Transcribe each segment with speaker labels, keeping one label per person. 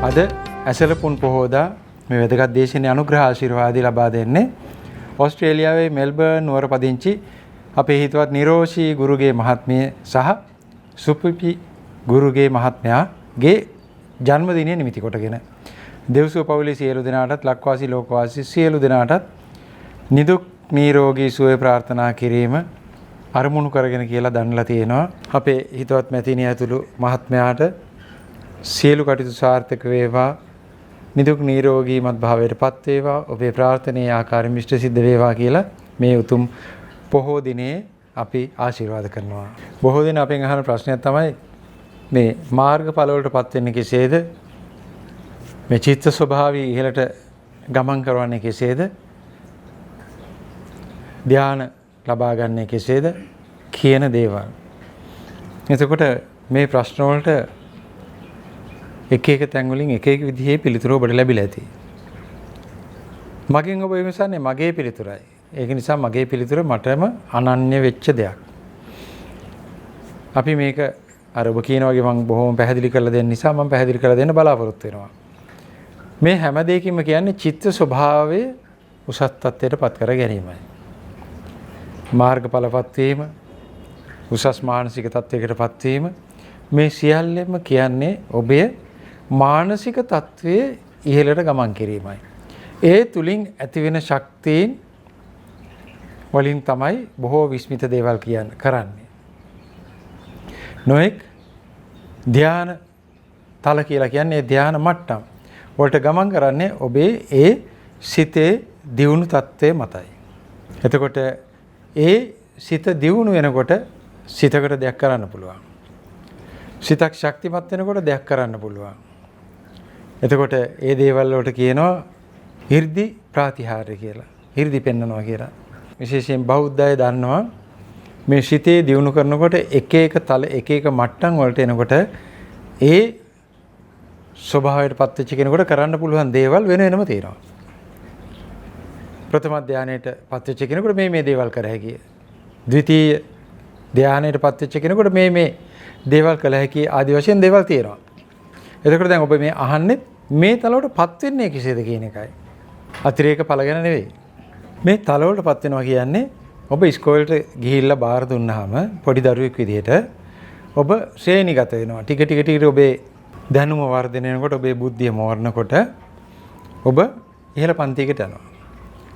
Speaker 1: අද ඇසලපුන් පොහෝදා මේ වැදගත් දේශීය අනුග්‍රහ ආශිර්වාදී ලබා දෙන්නේ ඕස්ට්‍රේලියාවේ මෙල්බර්න් නුවර පදිංචි අපේ හිතවත් නිරෝෂී ගුරුගේ මහත්මිය සහ සුපිපි ගුරුගේ මහත්මයාගේ ජන්මදිනය නිමිති කොටගෙන දෙව්සුව පවුලේ සියලු දෙනාටත් ලක්වාසී ලෝකවාසී සියලු දෙනාටත් නිදුක් නිරෝගී සුවය ප්‍රාර්ථනා කිරීම අරමුණු කරගෙන කියලා දන්ලා තියෙනවා. අපේ හිතවත් මැතිණිය ඇතුළු මහත්මයාට සියලු කටයුතු සාර්ථක වේවා, නිදුක් නිරෝගීමත් භාවයටපත් වේවා, ඔබේ ප්‍රාර්ථනීය ආකාරයෙන් මිෂ්ඨ සිද්ධ වේවා කියලා මේ උතුම් පොහෝ දිනේ අපි ආශිර්වාද කරනවා. බොහෝ දෙනා අපෙන් අහන ප්‍රශ්නයක් තමයි මේ මාර්ගඵල වලටපත් වෙන්නේ කෙසේද? මේ චිත්ත ස්වභාවය ඉහළට ගමන් කරවන්නේ කෙසේද? ධ්‍යාන ලබා ගන්න කෙසේද කියන දේවල්. එතකොට මේ ප්‍රශ්න වලට එක එක තැන් වලින් එක එක විදිහේ පිළිතුරු ඔබට ලැබිලා ඇති. මගෙන් ඔබ විමසන්නේ මගේ පිළිතුරයි. ඒක නිසා මගේ පිළිතුර මටම අනන්‍ය වෙච්ච දෙයක්. අපි මේක අර ඔබ කියන වගේ මම බොහොම පැහැදිලි කරලා දෙන්න නිසා මම පැහැදිලි කරලා දෙන්න බලාපොරොත්තු වෙනවා. මේ හැම දෙයකින්ම කියන්නේ චිත්ත ස්වභාවය උසස් තත්ත්වයට පත් කර ගැනීමයි. මාර්ගඵලපත් වීම, උසස් මානසික තත්ත්වයකටපත් වීම, මේ සියල්ලම කියන්නේ ඔබේ මානසික තත්ත්වයේ ඉහළට ගමන් කිරීමයි. ඒ තුලින් ඇතිවෙන ශක්තියින් වලින් තමයි බොහෝ විස්මිත දේවල් කරන්නේ. නොඑක් ධ්‍යාන තල කියලා කියන්නේ ධ්‍යාන මට්ටම් වලට ගමන් කරන්නේ ඔබේ ඒ සිතේ දියුණු තත්ත්වය මතයි. එතකොට ඒ සිත දියුණු වෙනකොට සිතකට දෙයක් කරන්න පුළුවන්. සිතක් ශක්තිමත් වෙනකොට දෙයක් කරන්න පුළුවන්. එතකොට ඒ දේවල් වලට කියනවා 이르දි ප්‍රාතිහාර්ය කියලා. 이르දි පෙන්නනවා කියලා. විශේෂයෙන් බෞද්ධ අය දන්නවා මේ සිතේ දියුණු කරනකොට එක එක තල එක එක මට්ටම් වලට එනකොට ඒ ස්වභාවයටපත් වෙච්ච කෙනෙකුට කරන්න පුළුවන් දේවල් වෙන වෙනම තියෙනවා. ප්‍රථම ධානයටපත් වෙච්ච කෙනෙකුට මේ දේවල් කර හැකියි. ද්විතීය ධානයටපත් වෙච්ච කෙනෙකුට මේ දේවල් කළ හැකි ආදි වශයෙන් දේවල් තියෙනවා. එතකොට දැන් ඔබ මේ අහන්නේ මේ තලවලටපත් වෙන්නේ කෙසේද කියන එකයි. අතිරේක ඵල ගැන නෙවෙයි. මේ තලවලටපත් වෙනවා කියන්නේ ඔබ ඉස්කෝලේට ගිහිල්ලා බාර දුන්නාම පොඩි දරුවෙක් විදිහට ඔබ ශ්‍රේණිගත වෙනවා. ටික ටික ඔබේ දැනුම වර්ධනය වෙනකොට ඔබේ බුද්ධිය මෝරනකොට ඔබ ඉහළ පන්තියකට යනවා.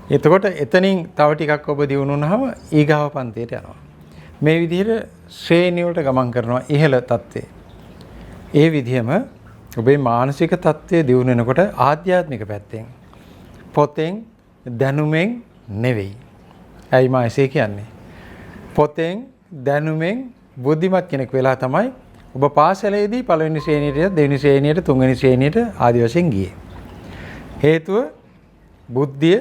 Speaker 1: එතකොට එතනින් තව ටිකක් ඔබ දියුණු වුණාම ඊගාව පන්තියට යනවා. මේ විදිහට ශ්‍රේණිය වලට ගමන් කරනවා ඉහළ තත්ත්වයේ. ඒ විදිහම ඔබේ මානසික තත්ත්වය දියුණු වෙනකොට ආධ්‍යාත්මික පැත්තෙන් පොතෙන් දැනුමෙන් නෙවෙයි. ඇයි මම එසේ කියන්නේ? පොතෙන් දැනුමෙන් බුද්ධිමත් කෙනෙක් වෙලා තමයි ඔබ පාසලේදී පළවෙනි ශ්‍රේණියට, දෙවෙනි ශ්‍රේණියට, තුන්වෙනි ශ්‍රේණියට ආදි වශයෙන් ගියේ. හේතුව බුද්ධිය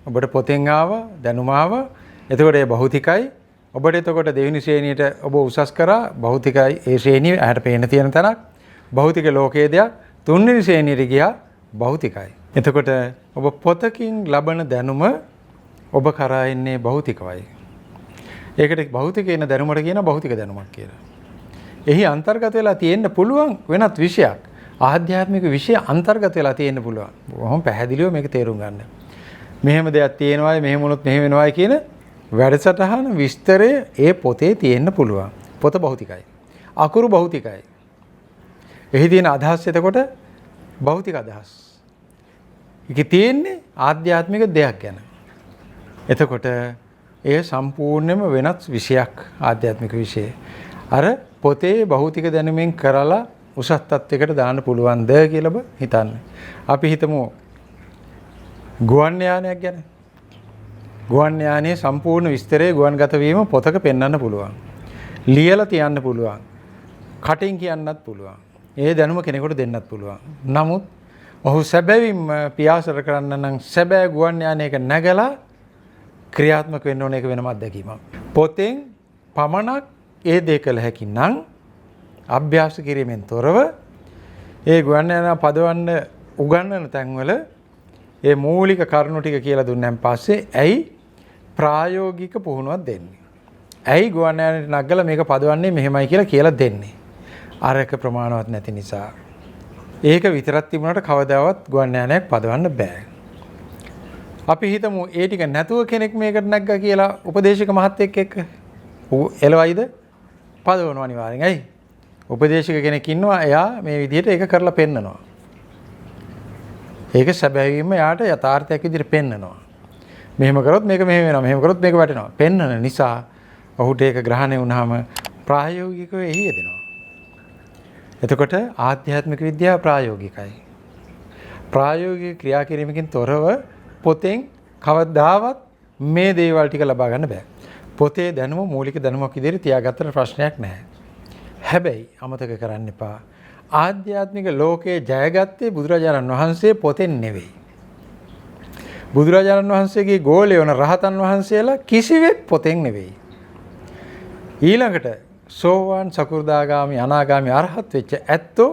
Speaker 1: ඔබට පොතෙන් ආවා, දැනුම ආවා. එතකොට ඒ භෞතිකයි. ඔබට එතකොට දෙවෙනි ශ්‍රේණියට ඔබ උසස් කරා භෞතිකයි. ඒ ශ්‍රේණිය ඇහැට පේන තියෙන තැනක් භෞතික ලෝකයේ දෙයක්. තුන්වෙනි ශ්‍රේණියට ගියා භෞතිකයි. එතකොට ඔබ පොතකින් ලබන දැනුම ඔබ කරා ඉන්නේ භෞතිකවයි. ඒකට භෞතිකේන දැනුමට කියන භෞතික දැනුමක් කියලා. එහි අන්තර්ගත වෙලා තියෙන්න පුළුවන් වෙනත් විෂයක්. ආධ්‍යාත්මික විෂය අන්තර්ගත වෙලා තියෙන්න පුළුවන්. බොහොම පැහැදිලිව මේක තේරුම් ගන්න. මෙහෙම දෙයක් තියෙනවායි, මෙහෙම වුණොත් මෙහෙම වෙනවායි කියන වැඩසටහන විස්තරය ඒ පොතේ තියෙන්න පුළුවන්. පොත භෞතිකයි. අකුරු භෞතිකයි. එහි තියෙන අදහස් එතකොට භෞතික අදහස්. ඒකේ තියෙන්නේ ආධ්‍යාත්මික දෙයක් ගැන. එතකොට එය සම්පූර්ණයෙන්ම වෙනත් විෂයක් ආධ්‍යාත්මික විෂය. අර පොතේ භෞතික දැනුමින් කරලා උසස් තත්යකට දාන්න පුළුවන්ද කියලා හිතන්න. අපි හිතමු ගුවන් යානයක් ගැන. ගුවන් යානයේ සම්පූර්ණ විස්තරය ගුවන්ගත වීම පොතක පෙන්වන්න පුළුවන්. ලියලා තියන්න පුළුවන්. කටින් කියන්නත් පුළුවන්. ඒ දැනුම කෙනෙකුට දෙන්නත් පුළුවන්. නමුත් ඔහු සැබවින්ම පියාසර කරන්න නම් සැබෑ ගුවන් යානයක නැගලා ක්‍රියාත්මක වෙන්න ඕන එක වෙනම අත්දැකීමක්. පොතෙන් පමණක් ඒ දේ කළ හැකි නම් අභ්‍යාස කිරීමෙන් තොරව ඒ ගුවන් යාන පදවන්න උගන්වන තැන්වල ඒ මූලික කරුණු ටික කියලා දුන්නාන් පස්සේ ඇයි ප්‍රායෝගික පුහුණුවක් දෙන්නේ? ඇයි ගුවන් යානයට නගලා මේක පදවන්නේ මෙහෙමයි කියලා දෙන්නේ? අරක ප්‍රමාණවත් නැති නිසා. ඒක විතරක් තිබුණාට කවදාවත් ගුවන් යානයක් පදවන්න බෑ. අපි හිතමු ඒ ටික නැතුව කෙනෙක් මේකට නැග්ගා කියලා උපදේශක මහත්තයෙක් එක්ක. ඌ එළවයිද? පදවනවා අනිවාර්යෙන්. ඇයි? උපදේශක කෙනෙක් ඉන්නවා එයා මේ විදිහට ඒක කරලා පෙන්නනවා. ඒක සැබෑවීම යාට යථාර්ථයක් විදිහට පෙන්නනවා. මෙහෙම කරොත් මේක මෙහෙම වෙනවා. මෙහෙම කරොත් මේක වැටෙනවා. පෙන්නන නිසා ඔහුට ඒක ග්‍රහණය වුණාම ප්‍රායෝගිකව එහි යෙදෙනවා. එතකොට ආධ්‍යාත්මික විද්‍යාව ප්‍රායෝගිකයි. ප්‍රායෝගික ක්‍රියා කිරීමකින් තොරව පොතෙන් කවදාවත් මේ දේවල් ටික ලබා ගන්න බෑ. පොතේ දැනුම මූලික දැනුමක් විදිහට තියාගත්තට ප්‍රශ්නයක් නැහැ. හැබැයි අමතක කරන්න එපා. ආධ්‍යාත්මික ලෝකයේ ජයගත්තේ බුදුරජාණන් වහන්සේ පොතෙන් නෙවෙයි. බුදුරජාණන් වහන්සේගේ ගෝලය වන රහතන් වහන්සේලා කිසිවෙක් පොතෙන් නෙවෙයි. ඊළඟට සෝවාන් සකු르දාගාමි අනාගාමි අරහත් වෙච්ච ඇත්තෝ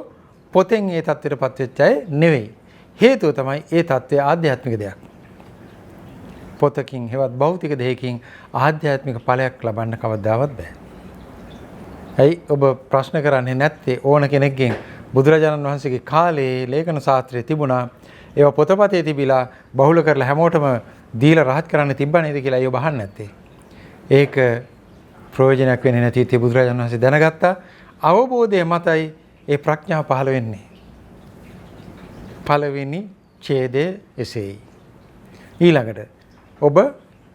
Speaker 1: පොතෙන් ඒ தත්ත්වයටපත් වෙච්ච අය නෙවෙයි. හේතුව තමයි ඒ தත්ත්වය ආධ්‍යාත්මික දෙයක්. පොතකින් හෙවත් භෞතික දෙයකින් ආධ්‍යාත්මික ඵලයක් ලබන්න කවදාවත් බෑ. ඇයි ඔබ ප්‍රශ්න කරන්නේ නැත්තේ ඕන කෙනෙක්ගෙන් බුදුරජාණන් වහන්සේගේ කාලේ ලේඛන ශාස්ත්‍රයේ තිබුණා ඒවා පොතපතේ තිබිලා බහුල කරලා හැමෝටම දීලා රහත් කරන්න තිබ්බා නේද කියලා අයියෝ බහන්නේ නැත්තේ. ඒක ප්‍රයෝජනයක් වෙන්නේ නැති ඉතින් බුදුරජාණන් වහන්සේ දැනගත්තා අවබෝධය මතයි ඒ ප්‍රඥාව පහළ වෙන්නේ. පළවෙනි ඡේදය එසේයි. ඊළඟට ඔබ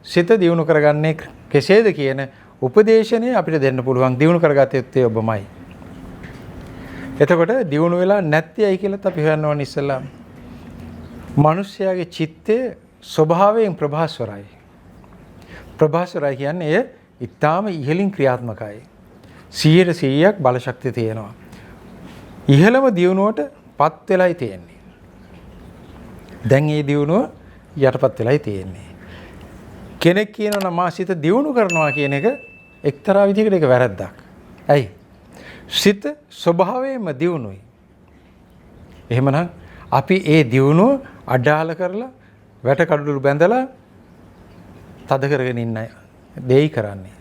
Speaker 1: සිත දියුණු කරගන්නේ කෙසේද කියන උපදේශනය අපිට දෙන්න පුළුවන් දියුණු කරගත්තේ යුත්තේ ඔබමයි. එතකොට දියුණු වෙලා නැත්තියි කියලාත් අපි හොයන්න ඕනේ ඉස්සෙල්ලා. මිනිස්යාගේ චිත්තය ස්වභාවයෙන් ප්‍රභාස්වරයි. ප්‍රභාස්වරයි කියන්නේ එය ඊටාම ඉහළින් ක්‍රියාත්මකයි. 100%ක් බල ශක්තිය තියෙනවා. ඉහළම දියුණුවට පත් වෙලයි තියෙන්නේ. දැන් මේ දියුණුව යටපත් වෙලයි තියෙන්නේ. කෙනෙක් කියනවා මා සිත දියුණු කරනවා කියන එක එක්තරා විදිහකට ඒක වැරද්දක්. ඇයි? සිත ස්වභාවයෙන්ම දියුණුයි. එහෙමනම් අපි ඒ දියුණුව අඩාල කරලා වැට කඩළු බැඳලා තද කරගෙන ඉන්න දෙයි කරන්නේ.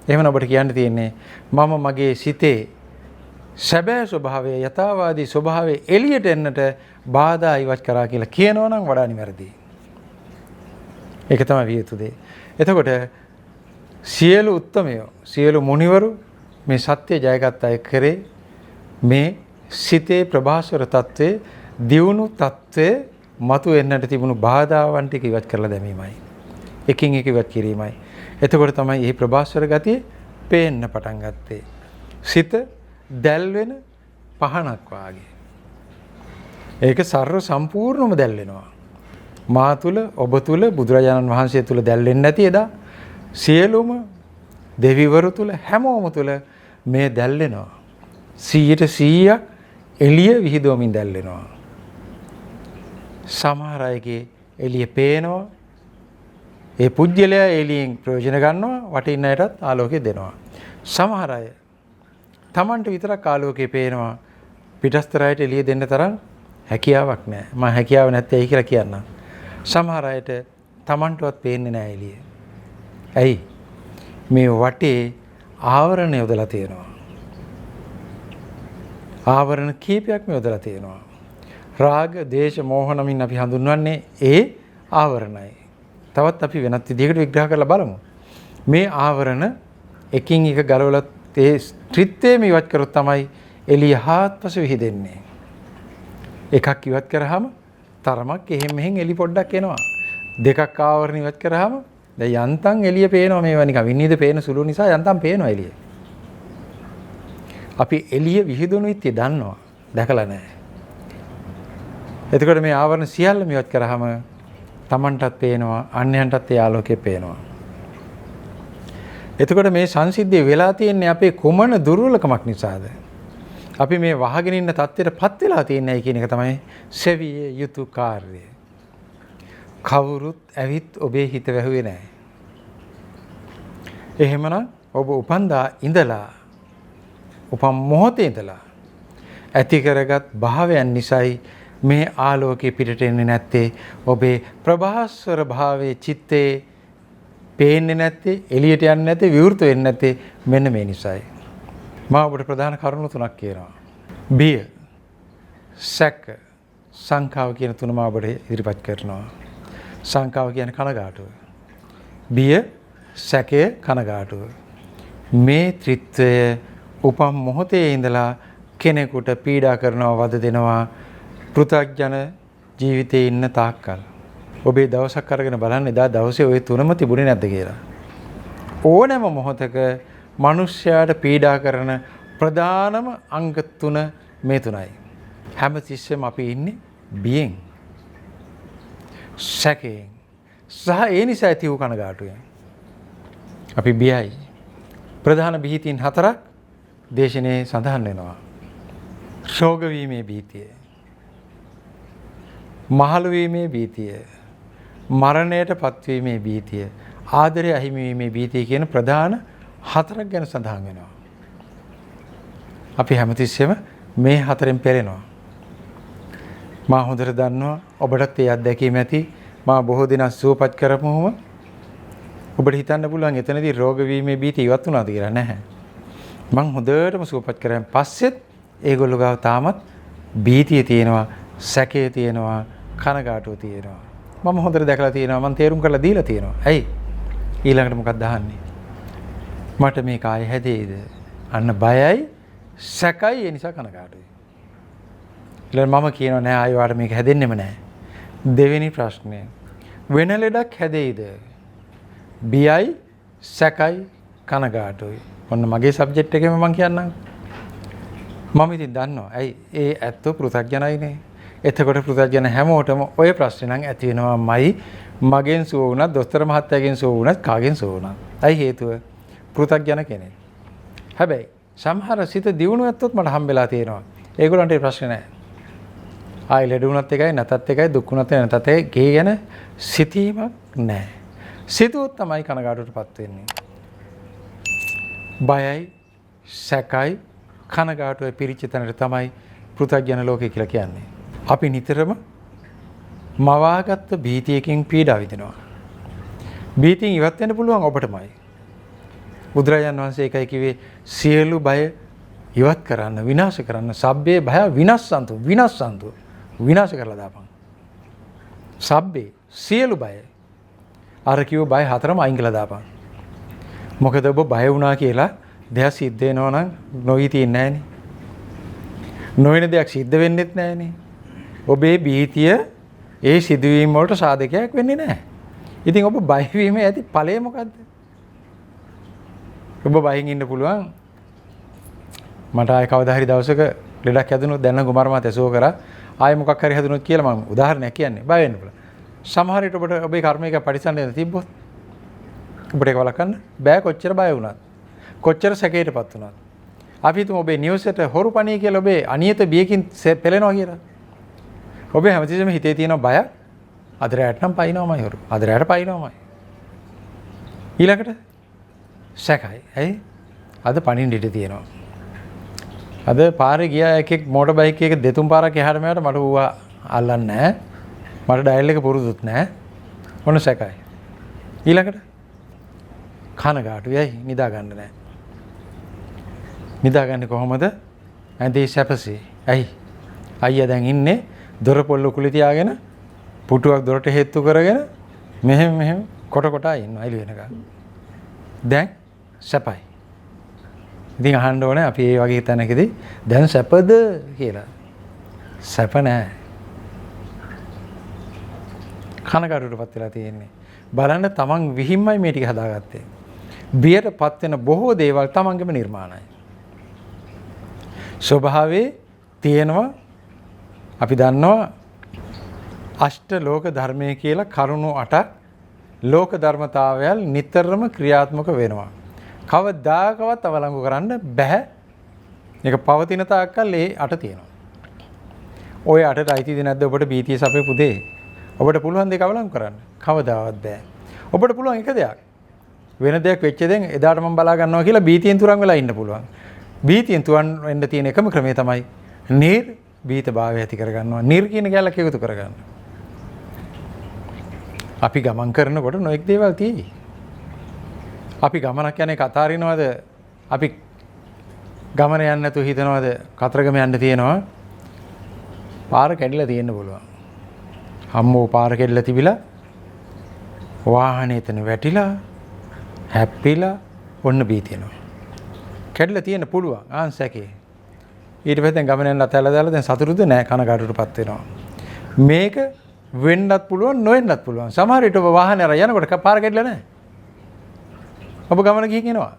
Speaker 1: එහෙමනම් ඔබට කියන්න තියෙන්නේ මම මගේ සිතේ සැබෑ ස්වභාවය යථාවාදී ස්වභාවය එළියට එන්නට බාධා ඉවත් කරා කියලා කියනවනම් වඩා නිවැරදියි. ඒක තමයි විය යුතු දේ. එතකොට සියලු උත්තමයෝ සියලු මුනිවරු මේ සත්‍ය ජයගත් අය කරේ මේ සිතේ ප්‍රභාස්වර තත්ත්වයේ දියුණු තත්ත්වයේ මතු වෙන්නට තිබුණු බාධාවන් ටික ඉවත් කරලා දැමීමයි. එකින් එක ඉවත් කිරීමයි. එතකොට තමයි මේ ප්‍රභාස්වර ගතිය පේන්න පටන් ගත්තේ. සිත දැල් වෙන පහනක් වාගේ. ඒක සර්ව සම්පූර්ණම දැල් වෙනවා. මා තුල ඔබ තුල බුදුරජාණන් වහන්සේ තුල දැල් වෙන්නේ නැති එදා සියලුම දෙවිවරු තුල හැමෝම තුල මේ දැල් වෙනවා. 100% එළිය විහිදුවමින් දැල් වෙනවා. සමහර අයගේ එළිය පේනවා. ඒ පුජ්‍යලයා එළියෙන් ප්‍රයෝජන ගන්නවා වටින්න අයටත් ආලෝකය දෙනවා. සමහර අය Tamanට විතරක් ආලෝකය පේනවා පිටස්තරයට එළිය දෙන්න තරම් හැකියාවක් නැහැ. මම හැකියාව නැත්තේ ඇයි කියලා කියන්නම්. සමහර අයට Tamanටවත් පේන්නේ නැහැ එළිය. ඇයි? මේ වටේ ආවරණ යොදලා තියෙනවා. ආවරණ කීපයක්ම යොදලා තියෙනවා. රාග, දේශ, මෝහ නමින් අපි හඳුන්වන්නේ ඒ ආවරණයි. තවත් අපි වෙනත් විදිහකට විග්‍රහ කරලා බලමු. මේ ආවරණ එකින් එක ගලවලා ඒ ත්‍රිත්වයම ඉවත් කරොත් තමයි එළිය හාත්පස විහිදෙන්නේ. එකක් ඉවත් කරාම තරමක් එහෙම මෙහෙන් එළි පොඩ්ඩක් එනවා. දෙකක් ආවරණ ඉවත් කරාම දැන් යන්තම් එළිය පේනවා මේවා නිකන් විනිවිද පේන සුළු නිසා යන්තම් පේනවා එළිය. අපි එළිය විහිදුණු විත්‍ය දන්නවා. දැකලා නැහැ. එතකොට මේ ආවරණ සියල්ලම ඉවත් කරාම Tamanටත් පේනවා අන්‍යයන්ටත් ඒ ආලෝකය පේනවා. එතකොට මේ සංසිද්ධිය වෙලා තියෙන්නේ අපේ කුමන දුර්වලකමක් නිසාද? අපි මේ වහගෙන ඉන්න තත්ත්වයටපත් වෙලා තියෙනයි කියන එක තමයි සෙවිය යුතු කාර්යය. කවුරුත් ඇවිත් ඔබේ හිත වැහුවේ නැහැ. එහෙමනම් ඔබ උපන්දා ඉඳලා උපම් මොහොතේ ඉඳලා ඇති කරගත් භාවයන් නිසායි මේ ආලෝකය පිටට එන්නේ නැත්තේ. ඔබේ ප්‍රභාස්වර භාවයේ චිත්තේ පේන්නේ නැත්තේ, එළියට යන්නේ නැත්තේ, විවෘත වෙන්නේ නැත්තේ මෙන්න මේ නිසායි. මම ඔබට ප්‍රධාන කරුණු තුනක් කියනවා. බිය, සැක සංඛාව කියන තුනම අපට ඉදිරිපත් කරනවා. සංඛාව කියන්නේ කනගාටුව. බිය, සැකය, කනගාටුව. මේ ත්‍රිත්වය උපම් මොහොතේ ඉඳලා කෙනෙකුට පීඩා කරනවා, වද දෙනවා පෘථග්ජන ජීවිතේ ඉන්න තාක්කල්. ඔබේ දවසක් අරගෙන බලන්න එදා දවසේ ওই තුනම තිබුණේ නැද්ද කියලා. ඕනෑම මොහොතක මිනිස්යාට පීඩා කරන ප්‍රධානම අංග තුන මේ තුනයි. හැමතිස්සෙම අපි ඉන්නේ බියෙන්, සැකයෙන් සහ ඒ නිසා ඇති වූ කනගාටුවෙන්. අපි බියයි. ප්‍රධාන බිහිතීන් 4ක් දේශනේ සඳහන් වෙනවා. ශෝක වීමේ භීතිය, මහලු වීමේ භීතිය, මරණයට පත්වීමේ භීතිය, ආදරය අහිමි වීමේ භීතිය කියන ප්‍රධාන 4ක් ගැන සඳහන් වෙනවා. අපි හැමතිස්සෙම මේ 4ෙන් පෙළෙනවා. මා හොඳට දන්නවා ඔබටත් ඒ අත්දැකීම ඇති. මා බොහෝ දිනක් සුවපත් කරපුවම ඔබට හිතන්න පුළුවන් එතනදී රෝග වීමේ භීතිය ඉවත් වුණාද කියලා. නැහැ. මං හොඳටම සුවපත් කරන් පස්සෙත් ඒගොල්ලෝ ගාව තාමත් භීතිය තියෙනවා, සැකය තියෙනවා, කනගාටුව තියෙනවා. මම හොඳට දැකලා තියෙනවා, මම තේරුම් කරලා දීලා තියෙනවා. ඇයි? ඊළඟට මොකක්ද අහන්නේ? මට මේ කාය හැදෙයිද? අන්න බයයි, සැකයි, ඒ නිසා කනගාටුයි. ඊළඟ මම කියනවා නෑ ආයෙ වාට මේක හැදෙන්නෙම නෑ. දෙවෙනි ප්‍රශ්නය. වෙන ලෙඩක් හැදෙයිද? බියයි, සැකයි, කනගාටුයි. ඔන්න මගේ සබ්ජෙක්ට් එකේම මම කියන්නම්. මම ඉතින් දන්නවා. ඇයි ඒ ඇත්තෝ පෘථග්ජනයිනේ. එතකොට පෘථග්ජන හැමෝටම ওই ප්‍රශ්නේ නම් ඇති වෙනවාමයි. මගෙන් සුව වුණත්, දොස්තර මහත්තයාගෙන් සුව වුණත්, කාගෙන් සුව වුණත්. ඇයි හේතුව? පෘථග්ජන කෙනෙක්. හැබැයි සමහර සිත දියුණු ඇත්තොත් මට හම්බෙලා තියෙනවා. ඒගොල්ලන්ට ඒ ප්‍රශ්නේ නැහැ. ආයි ලෙඩ වුණත් එකයි, නැතත් එකයි, දුක් වුණත් නැතත් එකයි, ගේ ගැන සිතීමක් නැහැ. සිතුවොත් තමයි කනගාටුවටපත් වෙන්නේ. බයයි, සැකයි, කනගාටුවයි පිරිච්ච තැනට තමයි පෘථග්ජන ලෝකය කියලා කියන්නේ. අපි නිතරම මවාගත්ත භීතියකින් පීඩා විඳිනවා. භීතියෙන් ඉවත් වෙන්න පුළුවන් ඔබටමයි. බුදුරජාණන් වහන්සේ එකයි කිව්වේ සියලු බය ඉවත් කරන්න, විනාශ කරන්න. සබ්බේ භය විනස්සන්තු, විනස්සන්තු. විනාශ කරලා දාපන්. සබ්බේ සියලු බය. අර කිව්ව බය 4ම අයින් කළා දාපන්. මොකද ඔබ බය වුණා කියලා දෙයක් සිද්ධ වෙනවා නම් නොවි තියන්නේ නැහනේ. නොවන දෙයක් සිද්ධ වෙන්නෙත් නැහනේ. ඔබේ භීතිය ඒ සිදුවීම් වලට සාධකයක් වෙන්නේ නැහැ. ඉතින් ඔබ බය වීමේ ඇති ඵලය මොකද්ද? ඔබ බයෙන් ඉන්න පුළුවන්. මට ආයේ කවදා හරි දවසක ලෙඩක් හැදුනොත් දැන් කුමාර මහත්තයා සුව කරා ආයේ මොකක් හරි හැදුනොත් කියලා මම උදාහරණයක් කියන්නේ. බය වෙන්න පුළුවන්. සමහර විට ඔබට ඔබේ කර්මයක පරිසම්පදයෙන් තිබ්බොත් ඔබට ඒක වළක්වන්න බෑ. කොච්චර බය වුණත්, කොච්චර සැකයටපත් වුණත්. අපි හිතමු ඔබේ නිවසේට හොරු පණී කියලා ඔබේ අනියත බියකින් පෙළෙනවා කියලා. ඔබේ හැමතිස්සෙම හිතේ තියෙන බය අද රැට නම් පයින්නවමයි හොරු. අද රැට පයින්නවමයි. ඊළඟට සැකයි. ඇයි? අද පණින්න ඉඩ තියෙනවා. අද පාරේ ගියා එකෙක් මෝටර් බයික් එක දෙතුන් පාරක් එහාට මෙහාට මට ඌව අල්ලන්නේ නැහැ. මට ඩයල් එක පුරුදුත් නැහැ. මොන සැකයි. ඊළඟට කනගාටුයි. ඇයි? නිදා ගන්න නැහැ. නිදාගන්නේ කොහොමද? ඇඳේ සැපසේ. ඇයි? අයියා දැන් ඉන්නේ දොර පොල්ල කුලි තියාගෙන පුටුවක් දොරට හේතු කරගෙන මෙහෙම කොට කොටා ඉන්නවා එළි වෙනකන්. දැන් සැපයි. ඉතින් අහන්න ඕනේ අපි මේ වගේ තැනකදී දැන් සැපද කියලා. සැප නෑ. කනගාටුවටපත් වෙලා තියෙන්නේ. බලන්න තමන් විහිම්මයි මේ ටික හදාගත්තේ. බියටපත් වෙන බොහෝ දේවල් තමන්ගේම නිර්මාණයි. ස්වභාවයේ තියෙනවා අපි දන්නවා අෂ්ට ලෝක ධර්මයේ කියලා කරුණු 8ක් ලෝක ධර්මතාවයල් නිතරම ක්‍රියාත්මක වෙනවා. කවදාකවත් අවලංගු කරන්න බෑ. මේක පවතින තාක්කල් ඒ 8 තියෙනවා. ওই 8ට අයිතිද නැද්ද ඔබට බීතිය සපේ පුදේ? ඔබට පුළුවන් දෙයක් අවලංගු කරන්න. කවදාවත් බෑ. ඔබට පුළුවන් එක දෙයක්. වෙන දෙයක් වෙච්ච දෙයක් එදාට මම බලා ගන්නවා කියලා බීතියෙන් තුරන් වෙලා ඉන්න පුළුවන්. බීතියෙන් තුරන් වෙන්න තියෙන එකම ක්‍රමය තමයි බීත භාවය ඇති කරගන්නවා. නිර් කියන ගැලක් එකතු කරගන්න. අපි ගමන් කරනකොට නොඑක් දේවල් තියෙයි. අපි ගමනක් යන්නේ කතාරිනවද? අපි ගමන යන්නේ නැතුව හිතනවද කතරගම යන්න තියෙනවා? පාර කැඩිලා තියෙන්න පුළුවන්. අම්මෝ පාර කැඩිලා තිබිලා වාහනේ එතන වැටිලා හැප්පිලා ඔන්න බීතිනවා. කැඩිලා තියෙන්න පුළුවන් ආන්සකේ. ඊට පස්සේ දැන් ගමන යන අතහැලා දාලා දැන් සතුටුද නැහැ කනගාටුවටපත් වෙනවා. මේක වෙන්නත් පුළුවන් නොවෙන්නත් පුළුවන්. සමහර විට ඔබ වාහනේ අර යනකොට පාර කැඩිලා නැහැ. ඔබ ගමන ගිහින් එනවා.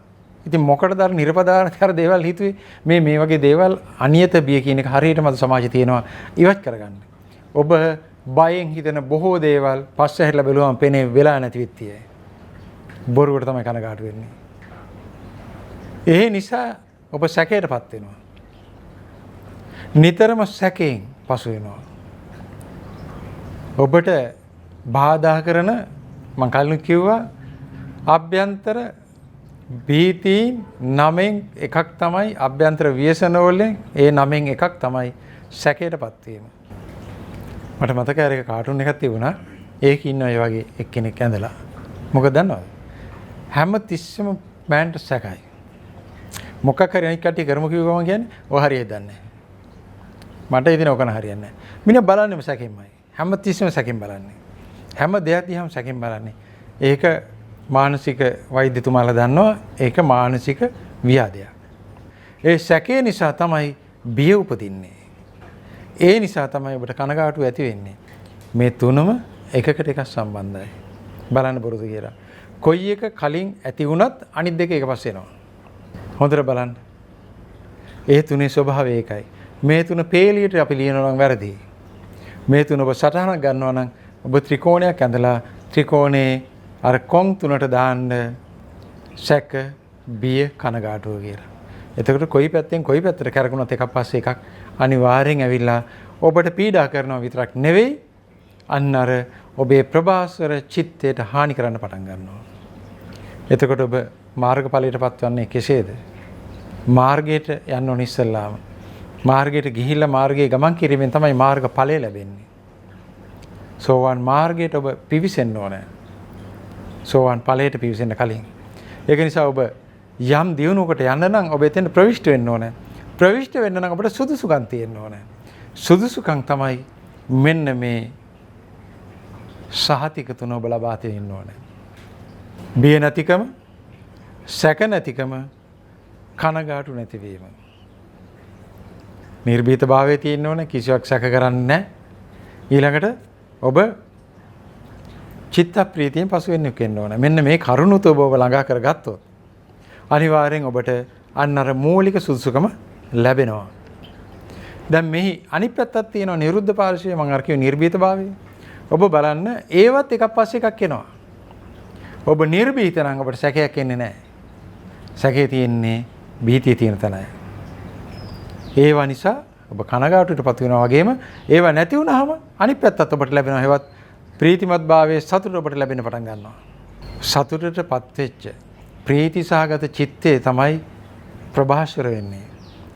Speaker 1: ඉතින් මොකටද අර නිර්පදාර්ථ අර දේවල් හිතුවේ මේ වගේ දේවල් අනියත බිය කියන එක හරියටම අද සමාජයේ තියෙනවා ඉවත් කරගන්න. ඔබ බයෙන් හිතන බොහෝ දේවල් පස්සේ හැරිලා බැලුවම පේන්නේ වෙලා නැති විත්තියයි. බොරුවට තමයි කනගාටු වෙන්නේ. ඒ නිසා ඔබ සැකයටපත් වෙනවා. නිතරම සැකයෙන් පසු වෙනවා. ඔබට බාධා කරන මම කලින් කිව්වා අභ්‍යන්තර භීතීන් 9න් එකක් තමයි අභ්‍යන්තර ව්‍යසන වලින් ඒ 9න් එකක් තමයි සැකයටපත් වීම. මට මතකයි අර එක කාටුන් එකක් තිබුණා. ඒකේ ඉන්න අය වගේ එක්කෙනෙක් ඇඳලා. මොකද දන්නවද? හැම තිස්සෙම මෑන්ට සැකයි. මොකක් හරි අනිත් කට්ටිය කරමු කිව්ව ගමන් කියන්නේ ඔය හරියද දන්නේ නැහැ. මට ඉතින් ඔකන හරියන්නේ නැහැ. මිනිහ බලන්නේම සැකෙන්මයි. හැම තිස්සෙම සැකෙන් බලන්නේ. හැම දෙයක් දිහාම සැකෙන් බලන්නේ. ඒක මානසික වෛද්‍යතුමාලා දන්නවා ඒක මානසික ව්‍යාධියක්. ඒ සැකේ නිසා තමයි බිය උපදින්නේ. ඒ නිසා තමයි ඔබට කනගාටු ඇති වෙන්නේ. මේ තුනම එකකට එකක් සම්බන්ධයි. බලන්න බොරුද කියලා. කොයි එක කලින් ඇති වුණත් අනිත් දෙක එක පස්සේ එනවා. හොඳට බලන්න. ඒ තුනේ ස්වභාවය ඒකයි. මේ තුන පේලියට අපි ලියනවා නම් වැරදි. මේ තුන ඔබ සටහනක් ගන්නවා නම් ඔබ ත්‍රිකෝණයක් ඇඳලා ත්‍රිකෝණේ අර කොන් තුනට දාන්න සැක බිය කනගාටුව කියලා. එතකොට කොයි පැත්තෙන් කොයි පැත්තට කරකුණත් එකක් පස්සේ එකක් අනිවාර්යෙන් ඇවිල්ලා ඔබට පීඩා කරනවා විතරක් නෙවෙයි අන්න අර ඔබේ ප්‍රභාස්වර චිත්තයට හානි කරන්න පටන් ගන්නවා. එතකොට ඔබ මාර්ගඵලයටපත් වන්නේ කෙසේද? මාර්ගයට යන්න ඕන ඉස්සෙල්ලාම මාර්ගයට ගිහිල්ලා මාර්ගයේ ගමන් කිරීමෙන් තමයි මාර්ගඵලය ලැබෙන්නේ. සෝවාන් මාර්ගයට ඔබ පිවිසෙන්න ඕනේ. සෝවාන් ඵලයට පිවිසෙන්න කලින්. ඒක නිසා ඔබ යම් දියුණුවකට යන්න නම් ඔබ එතෙන් ප්‍රවිෂ්ඨ වෙන්න ඕනේ. ප්‍රවිෂ්ඨ වෙන්න නම් අපිට සුදුසුකම් තියෙන්න ඕනේ. සුදුසුකම් තමයි මෙන්න මේ සහතික තුන ඔබ ලබා තියෙන්න ඕනේ. බිය නැතිකම, සැක නැතිකම, කනගාටු නැතිවීම. නිර්භීත භාවයේ තියෙන්න ඕනේ. කිසිවක් සැක කරන්නේ නැහැ. ඊළඟට ඔබ චිත්ත ප්‍රීතියෙන් පසු වෙන්න ඕනේ. මෙන්න මේ කරුණුත ඔබ ළඟා කරගත්තොත් අනිවාර්යෙන් ඔබට අන්න අර මූලික සුදුසුකම ලැබෙනවා. දැන් මෙහි අනිත් පැත්තක් තියෙනවා නිරුද්ධ පාර්ශ්වය. මම අර කිව්ව නිර්භීත භාවය. ඔබ බලන්න ඒවත් එකක් පස්සේ එකක් එනවා. ඔබ නිර්භීත නම් ඔබට සැකයක් එන්නේ නැහැ. සැකේ තියෙන්නේ භීතිය තියෙන තැනයි. ඒවා නිසා ඔබ කනගාටුවටපත් වෙනවා වගේම ඒවා නැති වුනහම අනිත් පැත්තත් ඔබට ලැබෙනවා. ඒවත් ප්‍රීතිමත් භාවයේ සතුට ඔබට ලැබෙන්න පටන් ගන්නවා. සතුටටපත් වෙච්ච ප්‍රීති සහගත චිත්තේ තමයි ප්‍රභාස්වර වෙන්නේ.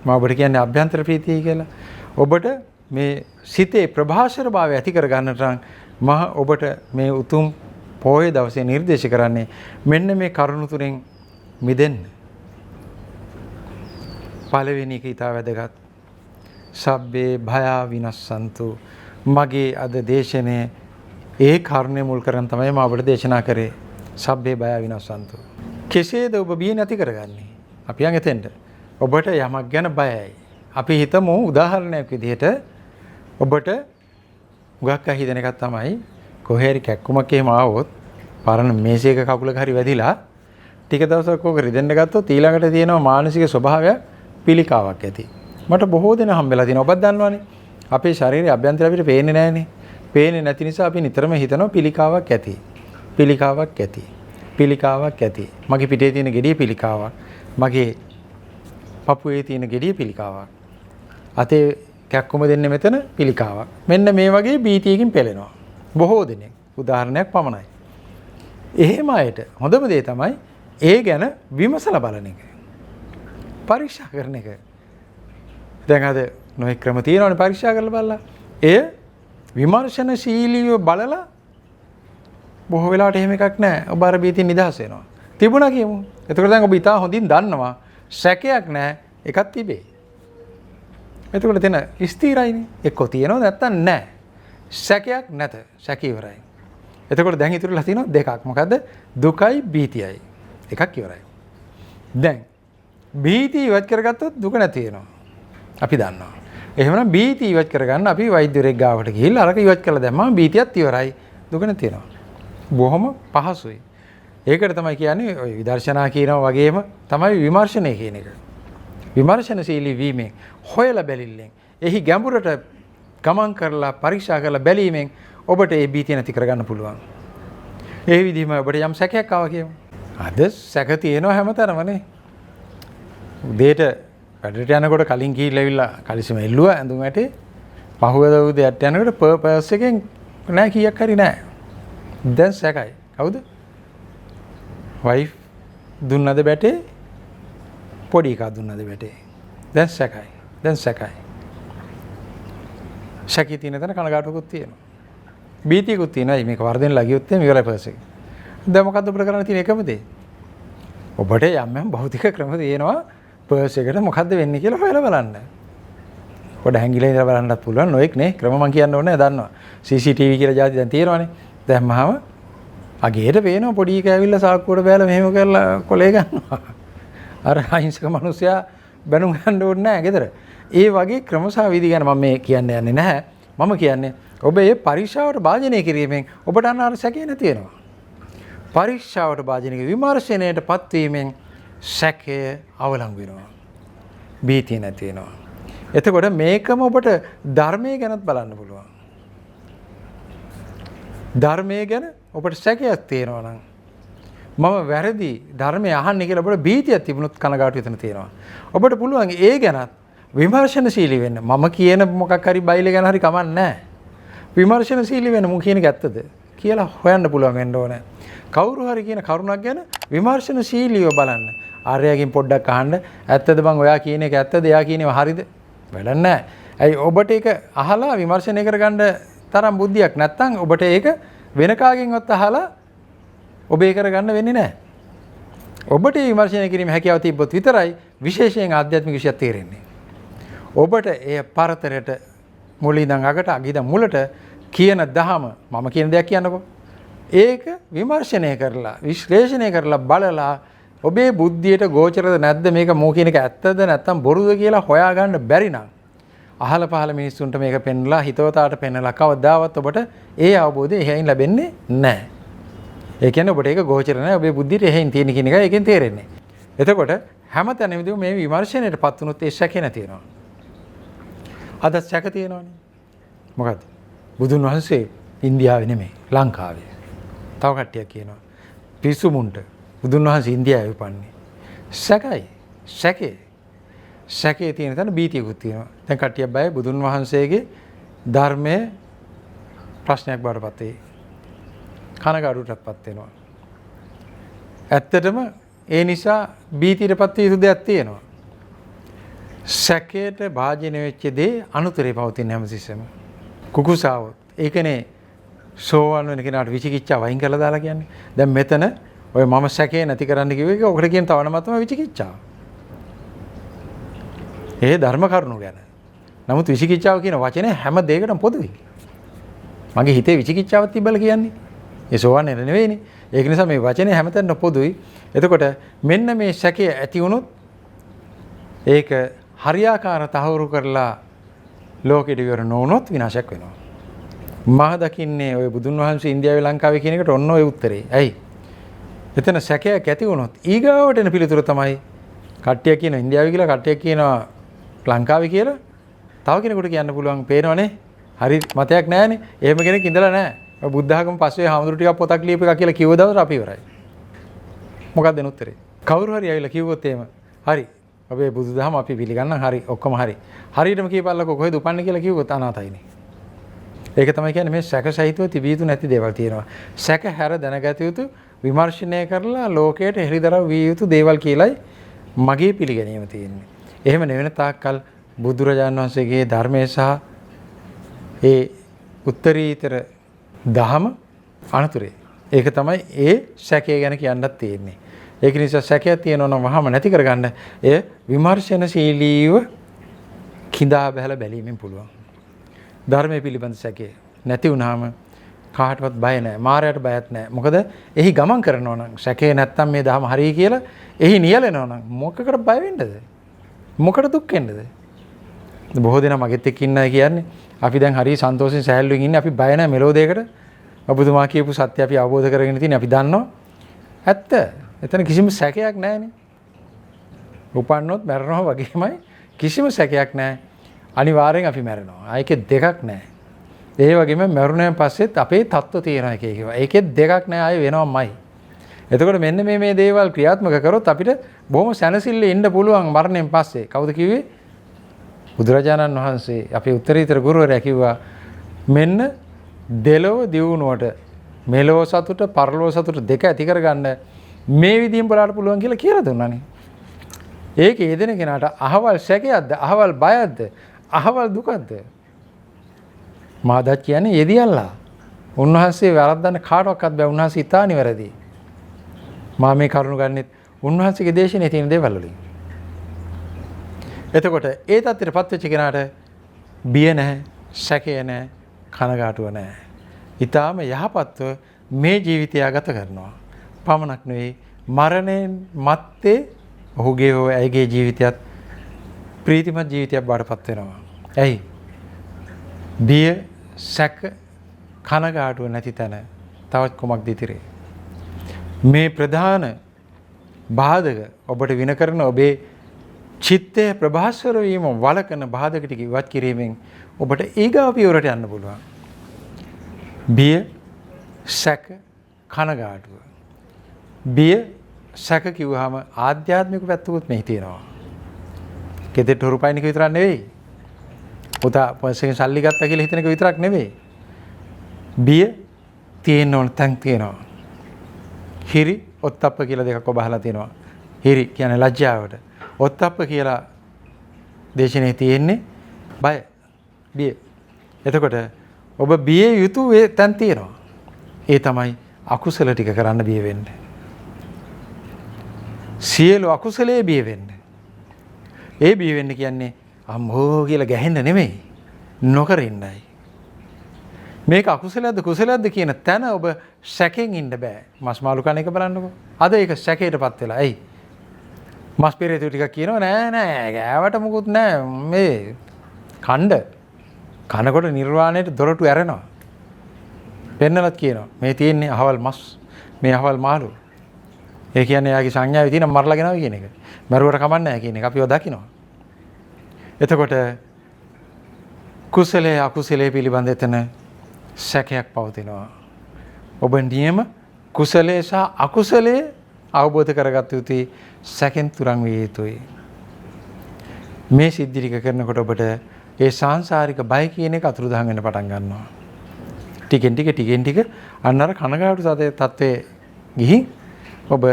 Speaker 1: මම ඔබට කියන්නේ අභ්‍යන්තර ප්‍රීතිය කියලා. ඔබට මේ සිතේ ප්‍රභාස්වර භාවය ඇති කර ගන්නට මම ඔබට මේ උතුම් පොයේ දවසේ නිර්දේශ කරන්නේ මෙන්න මේ කරුණු තුනෙන් මිදෙන්න. පළවෙනි එක ඊට වැදගත්. සබ්බේ භයා විනස්සන්තු. මගේ අද දේශනේ ඒ කාරණේ මුල් කරන් තමයි මම ඔබට දේශනා කරේ. සබ්බේ භයා විනස්සන්තු. කෙසේද ඔබ බිය නැති කරගන්නේ? අපි යන් එතෙන්ට. ඔබට යමක් ගැන බයයි. අපි හිතමු උදාහරණයක් විදිහට ඔබට උගක් හිතෙන එකක් තමයි කොහේ හරි කැක්කුමක් එහෙම ආවොත් පරණ මේසයක කකුලක හරි වැදිලා ටික දවසක් ඕක රිදෙන්න ගත්තොත් ඊළඟට තියෙනවා මානසික ස්වභාවයක් පිළිකාවක් ඇති. මට බොහෝ දෙනා හම්බෙලා තියෙනවා. ඔබත් දන්නවනේ. අපේ ශරීරයේ අභ්‍යන්තරය අපිට පේන්නේ නැහනේ. පේන්නේ නැති නිසා අපි නිතරම හිතනවා පිළිකාවක් ඇති. පිළිකාවක් ඇති. පිළිකාවක් ඇති. මගේ පිටේ තියෙන ගෙඩිය පිළිකාවක්. මගේ පපුවේ තියෙන ගෙඩිය පිළිකාවක්. අතේ කැක්කුම දෙන්නේ මෙතන පිළිකාවක්. මෙන්න මේ වගේ බීතියකින් පෙළෙනවා. බොහෝ දෙනෙක්. උදාහරණයක් පමණයි. එහෙම අයට හොඳම දේ තමයි ඒ ගැන විමසලා බලන එක. පරීක්ෂා කරන එක. දැන් අද නොයෙක් ක්‍රම තියෙනවනේ පරීක්ෂා කරලා බලලා. එය විමර්ශනශීලීව බලලා බොහෝ වෙලාවට එහෙම එකක් නැහැ. ඔබ අර බීතිය නිදහස් වෙනවා. තිබුණා කියමු. එතකොට දැන් ඔබ ඉතා හොඳින් දන්නවා සැකයක් නැහැ එකක් තිබේ. එතකොට තැන ස්ථිරයිනේ. එක්කෝ තියෙනවා නැත්තම් නැහැ. සැකයක් නැත. සැක ඉවරයි. එතකොට දැන් ඉතුරුලා තියෙනවා දෙකක්. මොකද්ද? දුකයි භීතියයි. එකක් ඉවරයි. දැන් භීතිය ඉවත් කරගත්තොත් දුක නැති වෙනවා. අපි දන්නවා. එහෙමනම් භීතිය ඉවත් කරගන්න අපි වෛද්‍යවරයෙක් ගාවට ගිහිල්ලා අරක ඉවත් කළා දැම්මම භීතියත් ඉවරයි. දුක නැති වෙනවා. බොහොම පහසුයි. ඒකට තමයි කියන්නේ ඔය විදර්ශනා කියනවා වගේම තමයි විමර්ශනය කියන එක. විමර්ශනශීලී වීමෙන් හොයලා බැලිල්ලෙන් එහි ගැඹුරට ගමන් කරලා පරීක්ෂා කරලා බැලීමෙන් ඔබට ඒ භීතිය නැති කරගන්න පුළුවන්. ඒ විදිහම ඔබට යම් සැකයක් ආවා කියමු. අද සැක තියෙනවා හැමතැනමනේ. උදේට වැඩට යනකොට කලින් ගිහිල්ලා ඇවිල්ලා කලිසම එල්ලුවා ඇඳුම් ඇටේ. පහුවද උදේට යනකොට පර්පස් එකෙන් නෑ කීයක් හරි නෑ. දැන් සැකයි. කවුද? වයිෆ් දුන්නද බැටේ? පොඩි එකා දුන්නද බැටේ? දැන් සැකයි. දැන් සැකයි. සැකී තියෙන තැන කනගාටුවකුත් තියෙනවා. බීතියකුත් තියෙනවා. මේක වර්ධෙන්ලා ගියොත් එimhe ඉවරයි පර්ස් එක. දැන් මොකද්ද ඔබට කරන්න තියෙන එකම දේ? ඔබට යම් භෞතික ක්‍රම තියෙනවා පර්ස් එකට මොකද්ද වෙන්නේ කියලා හොයලා බලන්න. පොඩ හැංගිලා ඉඳලා බලන්නත් පුළුවන්. නොඑක් නේ ක්‍රම මම කියන්න ඕනේ දන්නවා. CCTV කියලා જાති දැන් තියෙනවානේ. දැන් මහම අගේට පේනවා පොඩි එකා ඇවිල්ලා සාක්කුවට බෑලා මෙහෙම කරලා කොලේ ගන්නවා. අර අහිංසක මිනිස්සයා බැනුම් ගන්න ඕනේ නැහැ ගෙදර. ඒ වගේ ක්‍රමසා විදි ගැන මම මේ කියන්න යන්නේ නැහැ. මම කියන්නේ ඔබ මේ පරීක්ෂාවට භාජනය කිරීමෙන් ඔබට අන්න සැකේ නැති වෙනවා. පරීක්ෂාවට භාජනය විමර්ශනයට පත්වීමෙන් සැකය අවලංගු වෙනවා. භීතිය නැති වෙනවා. එතකොට මේකම ඔබට ධර්මයේ ගැනත් බලන්න පුළුවන්. ධර්මයේ ගැන ඔබට සැකයක් තියෙනවා නම් මම වැරදි ධර්මය අහන්නේ කියලා ඔබට භීතියක් තිබුණොත් කනගාටු වෙතන තියෙනවා. ඔබට පුළුවන් ඒ ගැනත් විමර්ශනශීලී වෙන්න. මම කියන මොකක් හරි බයිල ගැන හරි කමක් නැහැ. විමර්ශනශීලී වෙන්න මම කියන එක ඇත්තද කියලා හොයන්න පුළුවන් වෙන්න ඕනේ. කවුරු හරි කියන කරුණක් ගැන විමර්ශනශීලීව බලන්න. ආර්යයන්ගෙන් පොඩ්ඩක් අහන්න. ඇත්තද බං ඔයා කියන එක ඇත්තද? එයා කියන ඒවා හරිද? වැඩක් නැහැ. ඇයි ඔබට ඒක අහලා විමර්ශනය කරගන්න තරම් බුද්ධියක් නැත්නම් ඔබට ඒක වෙන කාගෙන්වත් අහලා ඔබ ඒක කරගන්න වෙන්නේ නැහැ. ඔබට විමර්ශනය කිරීමේ හැකියාව තිබ්බොත් විතරයි විශේෂයෙන් ආධ්‍යාත්මික විෂයක් තේරෙන්නේ. ඔබට ඒ පරතරයට මුලින්දන් අගට අගින්දන් මුලට කියන දහම මම කියන දෙයක් කියන්නකෝ. ඒක විමර්ශනය කරලා විශ්ලේෂණය කරලා බලලා ඔබේ බුද්ධියට ගෝචරද නැද්ද මේක මෝ කියන එක ඇත්තද නැත්නම් බොරුද කියලා හොයාගන්න බැරි නම් අහල පහල මිනිස්සුන්ට මේක පෙන්ලා හිතවතාවට පෙන්ලා කවදාවත් ඔබට ඒ අවබෝධය එහෙයින් ලැබෙන්නේ නැහැ. ඒ කියන්නේ ඔබට ඒක ගෝචර නැහැ. ඔබේ බුද්ධියට එහෙයින් තියෙන කියන එකයි ඒකෙන් තේරෙන්නේ. එතකොට හැමතැනමදී මේ විමර්ශනයටපත් වුණොත් ඒ සැකේ නැති වෙනවා. අද සැක තියෙනවනේ. මොකද්ද? බුදුන් වහන්සේ ඉන්දියාවේ නෙමෙයි ලංකාවේ. තව කට්ටියක් කියනවා පිස්සු මුන්ට බුදුන් වහන්සේ ඉන්දියාවේ උපන්නේ. සැකයි. සැකේ තියෙන තැන බීතියකුත් තියෙනවා. දැන් කට්ටියක් බයයි බුදුන් වහන්සේගේ ධර්මයේ ප්‍රශ්නයක් බාටපත් වෙයි. කනගාටුවටපත් වෙනවා. ඇත්තටම ඒ නිසා බීතියටපත් විය යුතු දෙයක් තියෙනවා. සැකයට භාජනය වෙච්ච දේ අනුතරේ පවතින හැමතිස්සෙම. කුකුසාවොත් ඒකනේ සෝවන් වෙන කෙනාට විචිකිච්ඡාව වයින් කරලා දාලා කියන්නේ. දැන් මෙතන ඔය මම සැකේ නැති කරන්න කිව්ව එක ඔකට කියන තව නම තමයි විචිකිච්ඡාව. ඒ ධර්ම කරුණු ගැන. නමුත් විචිකිච්ඡාව කියන වචනේ හැම දෙයකටම පොදුයි. මගේ හිතේ විචිකිච්ඡාවක් තිබ්බල කියන්නේ. ඒ සෝවන් නෙර නෙවෙයිනේ. ඒක නිසා මේ වචනේ හැමතැනම පොදුයි. එතකොට මෙන්න මේ සැකය ඇති වුණොත් ඒක හරියාකාර තහවුරු කරලා ලෝකෙට විවර නොවුනොත් විනාශයක් වෙනවා. මම දකින්නේ ඔය බුදුන් වහන්සේ ඉන්දියාවේ ලංකාවේ කියන එකට ඔන්න ඔය උත්තරේ. ඇයි? එතන සැකයක් ඇති වුණොත් ඊගාවට එන පිළිතුර තමයි කට්ටිය කියන ඉන්දියාවේ කියලා කට්ටිය කියනවා ලංකාවේ කියලා. තව කෙනෙකුට කියන්න පුළුවන් පේනවනේ. හරි මතයක් නැහැනේ. එහෙම කෙනෙක් ඉඳලා නැහැ. ඔය බුද්ධ ආගම පස්සේ හාමුදුරු ටිකක් පොතක් ලියපු එක කියලා කිව්ව දවසට අපි ඉවරයි. මොකක්ද දෙන උත්තරේ? කවුරු හරි ඇවිල්ලා කිව්වොත් එහෙම හරි ඔබේ බුදුදහම අපි පිළිගන්නම් හරි ඔක්කොම හරි. හරියටම කියපල්ලකෝ කොහෙද උපන්නේ කියලා කිව්වොත් අනාතයිනේ. ඒක තමයි කියන්නේ මේ සැක සහිතව තිබිය යුතු නැති දේවල් තියෙනවා. සැක හැර දැනගත යුතු විමර්ශනය කරලා ලෝකයට හෙළිදරව් විය යුතු දේවල් කියලායි මගේ පිළිගැනීම තියෙන්නේ. එහෙම නෙවෙන තාක්කල් බුදුරජාණන් වහන්සේගේ ධර්මයේ සහ ඒ උත්තරීතර දහම අනතුරේ. ඒක තමයි ඒ සැකය ගැන කියන්නත් තියෙන්නේ. ඒක නිසා සැකයක් තියෙනවා නම් වහම නැති කරගන්න එය විමර්ශනශීලීව කිඳා බැලලා බැලීමෙන් පුළුවන්. ධර්මයේ පිළිබඳ සැකේ නැති වුනහම කාටවත් බය නැහැ. මායයට බයත් නැහැ. මොකද එහි ගමන් කරනවා නම් සැකේ නැත්තම් මේ ධර්ම හරියි කියලා එහි නියැලෙනවා නම් මොකකට බය වෙන්නද? මොකට දුක් වෙන්නද? බොහෝ දෙනා මගෙත් එක්ක ඉන්නයි කියන්නේ අපි දැන් හරිය සන්තෝෂෙන් සෑහලුවෙන් ඉන්නේ. අපි බය නැහැ මෙලෝ දෙයකට. ඔබතුමා කියපු සත්‍ය අපි අවබෝධ කරගෙන තියෙන අපි දන්නවා. ඇත්ත. එතන කිසිම සැකයක් නැහැනේ. උපන්නොත් මැරෙනවා වගේමයි කිසිම සැකයක් නැහැ. අනිවාර්යෙන් අපි මැරෙනවා. ඒකේ දෙකක් නැහැ. ඒ වගේම මරුණෙන් පස්සෙත් අපේ தত্ত্ব තියෙනවා එකේ කිව්වා. ඒකේ දෙකක් නැහැ ආයේ වෙනවමයි. එතකොට මෙන්න මේ දේවල් ක්‍රියාත්මක කරොත් අපිට බොහොම සැනසෙල්ලේ ඉන්න පුළුවන් මරණයෙන් පස්සේ. කවුද කිව්වේ? බුදුරජාණන් වහන්සේ අපේ උත්තරීතර ගුරුවරයා කිව්වා මෙන්න දෙලොව දියුණුවට මෙලොව සතුට පරලොව සතුට දෙක ඇති කරගන්න මේ විදිහෙන් බලන්න පුළුවන් කියලා දුන්නානේ. ඒක යෙදෙන කෙනාට අහවල් සැකයක්ද අහවල් බයක්ද අහවල් දුකක්ද? මාදත් කියන්නේ යෙදියල්ලා. උන්වහන්සේ වැරද්දන්න කාටවත් බෑ. උන්වහන්සේ ඉතා නිවැරදි. මා මේ කරුණු ගන්නෙත් උන්වහන්සේගේ දේශනේ තියෙන දේවල් වලින්. එතකොට ඒ தත්ත්වයටපත් වෙච්ච කෙනාට බිය නැහැ, සැකය නැහැ, කනගාටුව නැහැ. ඊටාම යහපත්ව මේ ජීවිතය ගත කරනවා. පමණක් නෙවෙයි මරණයෙන් මත්තේ ඔහුගේ හෝ ඇයගේ ජීවිතයත් ප්‍රීතිමත් ජීවිතයක් බාටපත් වෙනවා. ඇයි? බිය, සැක, කනගාටුව නැති තැන තවත් කොමක්ද ඉතිරේ? මේ ප්‍රධාන බාධක ඔබට වින කරන ඔබේ චිත්තය ප්‍රභාස්වර වීම වළකන බාධක ටික ඉවත් කිරීමෙන් ඔබට ඊගාව පියවරට යන්න පුළුවන්. බිය, සැක, කනගාටුව. බිය, සැක කිව්වහම ආධ්‍යාත්මික පැත්තකුත් මෙහි තියෙනවා. කෙතෙට හොරුපයින්ක විතරක් නෙවෙයි. පුතා පොසෙන් සල්ලි ගත්තා කියලා හිතන එක විතරක් නෙවෙයි. බිය තියෙන්න ඕන තැන් තියෙනවා. හිරි, ඔත්තප්ප කියලා දෙකක් ඔබ අහලා තියෙනවා. හිරි කියන්නේ ලැජ්ජාවට. ඔත්තප්ප කියලා දේශනේ තියෙන්නේ බය, බිය. එතකොට ඔබ බිය යුතු තැන් තියෙනවා. ඒ තමයි අකුසල ටික කරන්න බිය වෙන්න. සියලු අකුසලයේ බිය වෙන්න. ඒ බිය වෙන්න කියන්නේ අම්මෝ කියලා ගැහෙන්න නෙමෙයි, නොකර ඉන්නයි. මේක අකුසලයක්ද කුසලයක්ද කියන තැන ඔබ සැකෙන් ඉන්න බෑ. මස් මාළු කන එක බලන්නකෝ. අද ඒක සැකයටපත් වෙලා. ඇයි? මස් පෙරේතු ටිකක් කියනවා නෑ ගෑවට මොකුත් නෑ. මේ කණ්ඩ කනකොට නිර්වාණයට දොරටු ඇරෙනවා. පෙන්නලත් කියනවා මේ තියෙන්නේ අහවල් මස්, මේ අහවල් මාළු. ඒ කියන්නේ යාගේ සංඥාවේ තියෙන මරලා ගෙනවා කියන එක. මරුවට කමන්නේ නැහැ කියන එක අපිව දකිනවා. එතකොට කුසලයේ අකුසලයේ පිළිබඳ එතන සැකයක් පවතිනවා. ඔබ නියම කුසලයේ සහ අකුසලයේ අවබෝධ කරගත යුතුයි, සැකෙන් තුරන් විය යුතුයි. මේ සිද්ධි ටික කරනකොට ඔබට ඒ සාංශාරික බය කියන එක අතුරුදහන් වෙන්න පටන් ගන්නවා. ටිකෙන් ටික අන්න අර කනගාටු තත්ත්වයේ ගිහින් ඔබ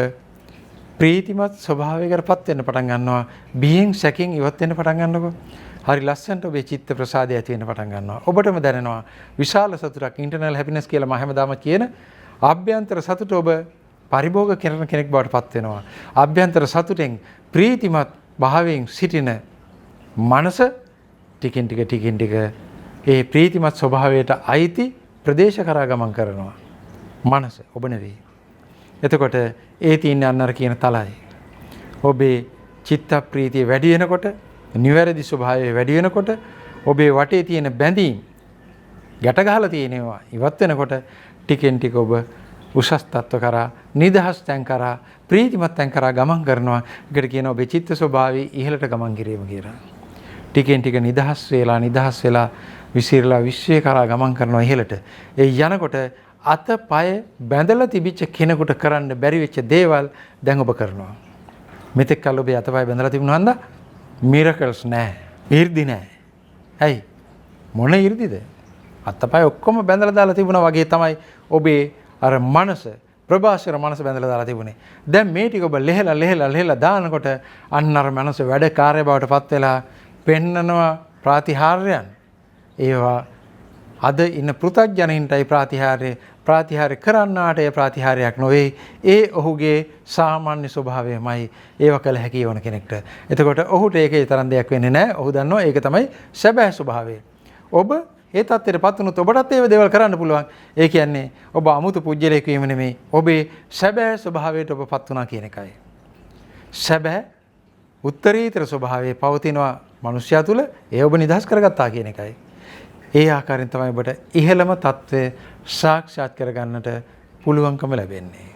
Speaker 1: ප්‍රීතිමත් ස්වභාවයකටපත් වෙන්න පටන් ගන්නවා. බියෙන් සැකෙන් ඉවත් වෙන්න පටන් ගන්නකො. හරි ලස්සනට ඔබේ චිත්ත ප්‍රසාදය ඇති වෙන්න පටන් ගන්නවා. ඔබටම දැනෙනවා විශාල සතුටක්, ඉන්ටර්නල් හැපිනස් කියලා මම හැමදාම කියන ආභ්‍යන්තර සතුට ඔබ පරිභෝග කරන කෙනෙක් බවට පත් වෙනවා. ආභ්‍යන්තර සතුටෙන් ප්‍රීතිමත් භාවයෙන් සිටින මනස ටිකෙන් ටික ඒ ප්‍රීතිමත් ස්වභාවයට අයිති ප්‍රදේශ කරා ගමන් කරනවා. මනස ඔබ නෙවෙයි. එතකොට ඒ තියෙන්නේ අන්නර කියන තලයි. ඔබේ චිත්ත ප්‍රීතිය වැඩි වෙනකොට, නිවැරදි ස්වභාවය වැඩි වෙනකොට, ඔබේ වටේ තියෙන බැඳීම් ගැට ගහලා තියෙනවා ඉවත් වෙනකොට ටිකෙන් ටික ඔබ උසස් තත්ත්ව කරා, නිදහස් තැන් කරා, ප්‍රීතිමත් තැන් කරා ගමන් කරනවා. ඒකට කියනවා ඔබේ චිත්ත ස්වභාවය ඉහළට ගමන් කිරීම කියලා. ටිකෙන් ටික නිදහස් වෙලා විසිරලා විශ්වය කරා ගමන් කරනවා ඉහළට. ඒ යනකොට අත පය බැඳලා තිබිච්ච කෙනෙකුට කරන්න බැරි වෙච්ච දේවල් දැන් ඔබ කරනවා. මෙතෙක් කල් ඔබේ අත පය බැඳලා තිබුණා හන්ද මිරකල්ස් නැහැ. 이르දි නැහැ. ඇයි? මොන 이르දිද? අත පය ඔක්කොම බැඳලා දාලා තිබුණා වගේ තමයි ඔබේ අර මනස, ප්‍රභාස්වර මනස බැඳලා දාලා තිබුණේ. දැන් මේ ටික ඔබ ලෙහෙලා දානකොට අන්න අර මනස වැඩ කාර්ය බවට පත් වෙලා පෙන්නනවා ප්‍රාතිහාර්යයන්. ඒවා අද ඉන්න පෘථග්ජනයින්ටයි ප්‍රාතිහාර්ය ප්‍රාතිහාර්ය කරන්නාට ඒ ප්‍රාතිහාර්යයක් නොවේ. ඒ ඔහුගේ සාමාන්‍ය ස්වභාවයමයි. ඒව කළ හැකි ඕන කෙනෙක්ට. එතකොට ඔහුට ඒකේ තරම් දෙයක් වෙන්නේ නැහැ. ඔහු දන්නවා ඒක තමයි සැබෑ ස්වභාවය. ඔබ ඒ තත්ත්වයට පත් වුණොත් ඔබටත් ඒ දේවල් කරන්න පුළුවන්. ඒ කියන්නේ ඔබ අමුතු පුජ්‍යලයක් වීම නෙමෙයි. ඔබේ සැබෑ ස්වභාවයට ඔබ පත් වුණා කියන එකයි. සැබෑ උත්තරීතර ස්වභාවයේ පවතිනවා මනුෂ්‍යයා තුළ. ඒ ඔබ නිදහස් කරගත්තා කියන එකයි. ඒ ආකාරයෙන් තමයි ඔබට ඉහළම తත්වය සාක්ෂාත් කරගන්නට පුළුවන්කම ලැබෙන්නේ.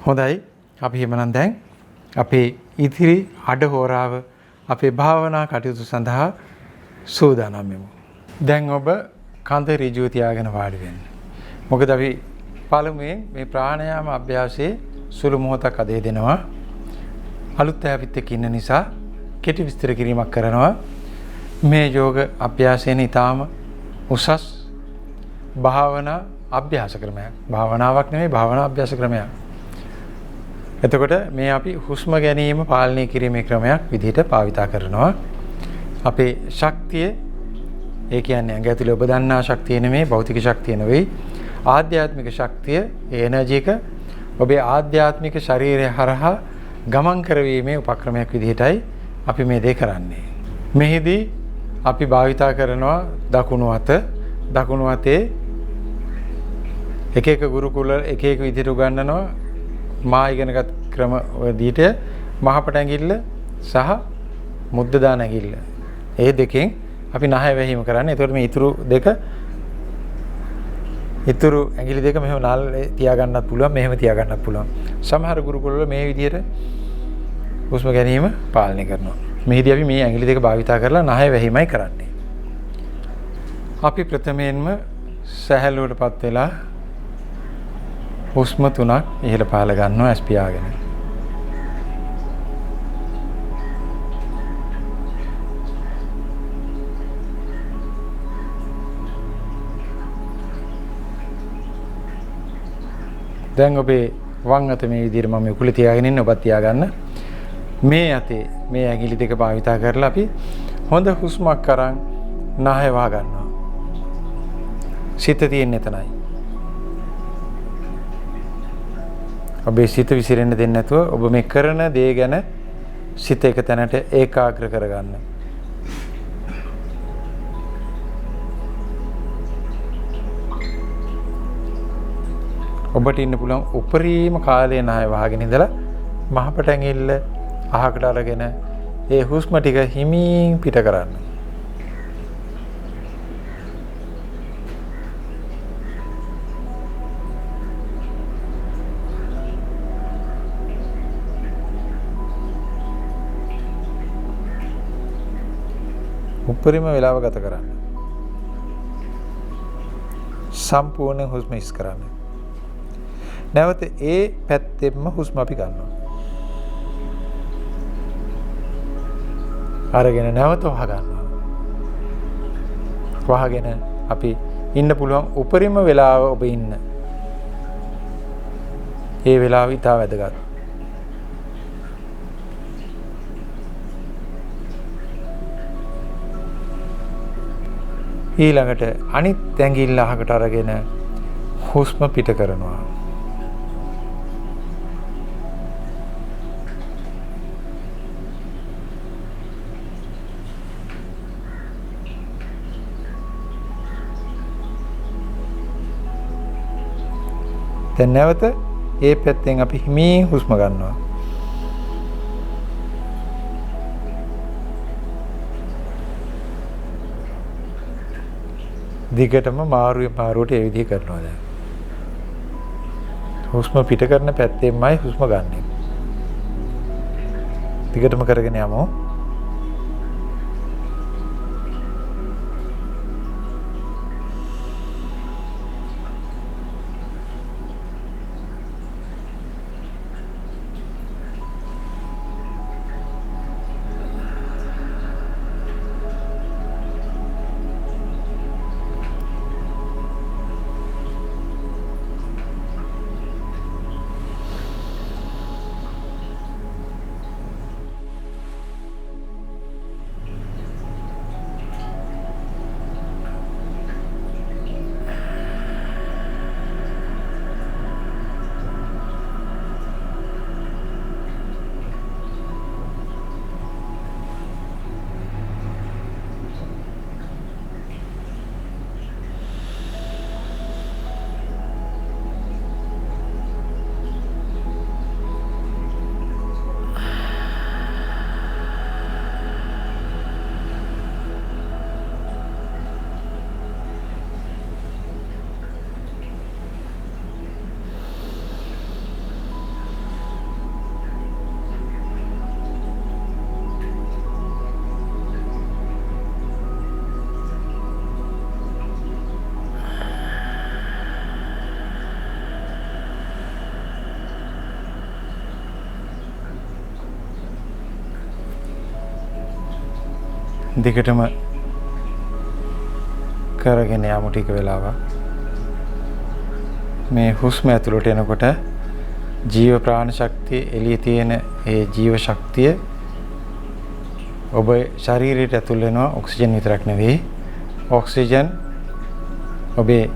Speaker 1: හොඳයි. අපි එහෙමනම් දැන් අපේ ඉදිරි අඩහෝරාව අපේ භාවනා කටයුතු සඳහා සූදානම් වෙමු. දැන් ඔබ කඳ ඍජුව තියාගෙන වාඩි වෙන්න. මොකද අපි පළමුවෙන් මේ ප්‍රාණයාම අභ්‍යාසයේ සුළු මොහොතක් අද දෙනවා. අලුත් ඈපිත් එක්ක ඉන්න නිසා කෙටි විස්තර කිරීමක් කරනවා. මේ යෝග අභ්‍යාසයෙන් ඊටාම උසස් භාවනා අභ්‍යාස ක්‍රමයක්. භාවනාවක් නෙමෙයි භාවනා අභ්‍යාස ක්‍රමයක්. එතකොට මේ අපි හුස්ම ගැනීම පාලනය කිරීමේ ක්‍රමයක් විදිහට භාවිතා කරනවා. අපේ ශක්තිය ඒ කියන්නේ ඇඟ ඇතුලේ ඔබ දන්නා ශක්තිය නෙමෙයි භෞතික ශක්තිය නෙවෙයි. ආධ්‍යාත්මික ශක්තිය ඒ එනර්ජි එක ඔබේ ආධ්‍යාත්මික ශරීරය හරහා ගමන් කරවීමේ උපක්‍රමයක් විදිහටයි අපි මේ දේ කරන්නේ. මෙහිදී අපි භාවිතා කරනවා දකුණු අතේ එක එක ගුරුකුල එක එක විදිහට උගන්වනවා. මා ඉගෙනගත් ක්‍රම වලදීට මහපට ඇඟිල්ල සහ මුද්ද දාන ඇඟිල්ල. ඒ දෙකෙන් අපි නහය වැහිම කරන්නේ. ඒතකොට මේ ඉතුරු ඇඟිලි දෙක මෙහෙම නාල් තියාගන්නත් පුළුවන්, මෙහෙම තියාගන්නත් පුළුවන්. සමහර ගුරුකුල වල මේ විදිහට හුස්ම ගැනීම පාලනය කරනවා. මෙහිදී අපි මේ ඇඟිලි දෙක භාවිතා කරලා නහය වැහිමයි කරන්නේ. අපි ප්‍රථමයෙන්ම සැහැල්ලුවටපත් වෙලා හුස්ම 3ක් ඉහළ පහළ ගන්නවා ඇස් පියාගෙන. දැන් ඔබේ වම් අත මේ විදිහට මම උකුල තියාගෙන ඉන්නේ ඔබත් තියාගන්න. මේ අතේ මේ ඇඟිලි දෙක භාවිතා කරලා අපි හොඳ හුස්මක් අරන් නහය වහ ගන්නවා. සිත තියෙන්නේ එතනයි. ඔබේ සිත විසිරෙන්න දෙන්නේ නැතුව ඔබ මේ කරන දේ ගැන සිත එක තැනට ඒකාග්‍ර කරගන්න. ඔබට ඉන්න පුළුවන් උපරිම කාලය නහය වහගෙන ඉඳලා මහපට ඇඟිල්ල අහකට අරගෙන ඒ හුස්ම ටික හිමින් පිට කරන්න. උපරිම වේලාව ගත කරන්න. සම්පූර්ණ හුස්ම ඉස් කරන්න. නැවත ඒ පැත්තෙන්ම හුස්ම අපි ගන්නවා. අරගෙන නැවත වහ ගන්නවා. වහගෙන අපි ඉන්න පුළුවන් උපරිම වේලාව ඔබ ඉන්න. ඒ වේලාව ඉතා වැදගත්. ඊළඟට අනිත් ඇඟිල්ල අහකට අරගෙන හුස්ම පිට කරනවා. දැන් නැවත ඒ පැත්තෙන් අපි හිමින් හුස්ම ගන්නවා. දිගටම මාරුවට ඒ විදිහ කරනවා දැන්. හුස්ම පිට කරන පැත්තෙන්මයි හුස්ම ගන්නෙ. දිගටම කරගෙන යමු. දිගටම කරගෙන යමු ටික වෙලාවක්. මේ හුස්ම ඇතුළට එනකොට ජීව ප්‍රාණ ශක්තිය එළියේ තියෙන ඒ ජීව ශක්තිය ඔබ ශරීරයට ඇතුල් වෙනවා. ඔක්සිජන් විතරක් නෙවෙයි. ඔක්සිජන් ඔබේ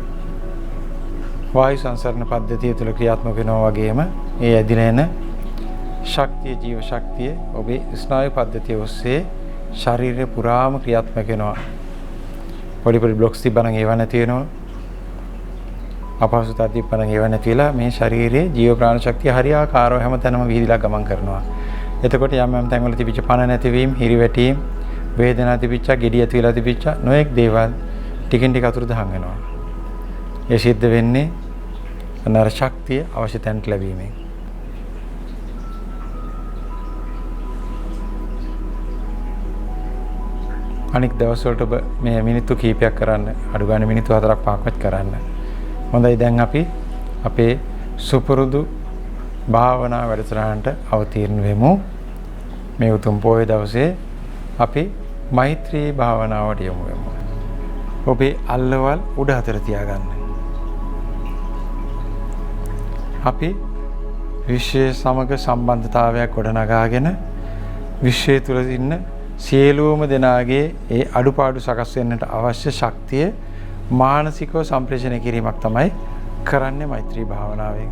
Speaker 1: වායු සංසරණ පද්ධතිය තුළ ක්‍රියාත්මක වෙනවා වගේම ඒ ඇදිලා එන ශක්තිය ජීව ශක්තිය ඔබේ ස්නායු පද්ධතිය ඔස්සේ ශරීරය පුරාම ක්‍රියාත්මක වෙනවා. පොඩි පොඩි බ්ලොක්ස් තිබ්බනම් ඒව නැති වෙනවා. අපහසුතා තිබ්බනම් ඒව නැති වෙලා මේ ශරීරයේ ජීව ප්‍රාණ ශක්තිය හරියාකාරව හැමතැනම විහිදලා ගමන් කරනවා. එතකොට යම් යම් තැන්වල තිබිච්ච පණ නැතිවීම, හිරිවැටීම්, වේදනා තිබිච්ච, gediya ඇති තිබිච්ච නොඑක් දේවල් ටිකින් ටික අතුරුදහන් වෙනවා. ඒ සිද්ධ වෙන්නේ අනර ශක්තිය අවශ්‍ය තැනට ලැබීමෙන්. අනික් දවස්වලට ඔබ මේ මිනිත්තු කීපයක් කරන්න, අඩු ගානේ මිනිත්තු 4ක් 5ක්වත් කරන්න. හොඳයි, දැන් අපි අපේ සුපුරුදු භාවනා වැඩසටහනට අවතීර්ණ වෙමු. මේ උතුම් පොහොය දවසේ අපි මෛත්‍රී භාවනාවට යමු වෙමු. ඔබේ අල්ලවල් උඩ අතර තියාගන්න. අපි විශ්වය සමග සම්බන්ධතාවයක් ගොඩනගාගෙන විශ්වය තුල ඉන්න සියලුම දෙනාගේ ඒ අඩුපාඩු සකස් වෙන්නට අවශ්‍ය ශක්තිය මානසිකව සම්ප්‍රේෂණය කිරීමක් තමයි කරන්නේ මෛත්‍රී භාවනාවෙන්.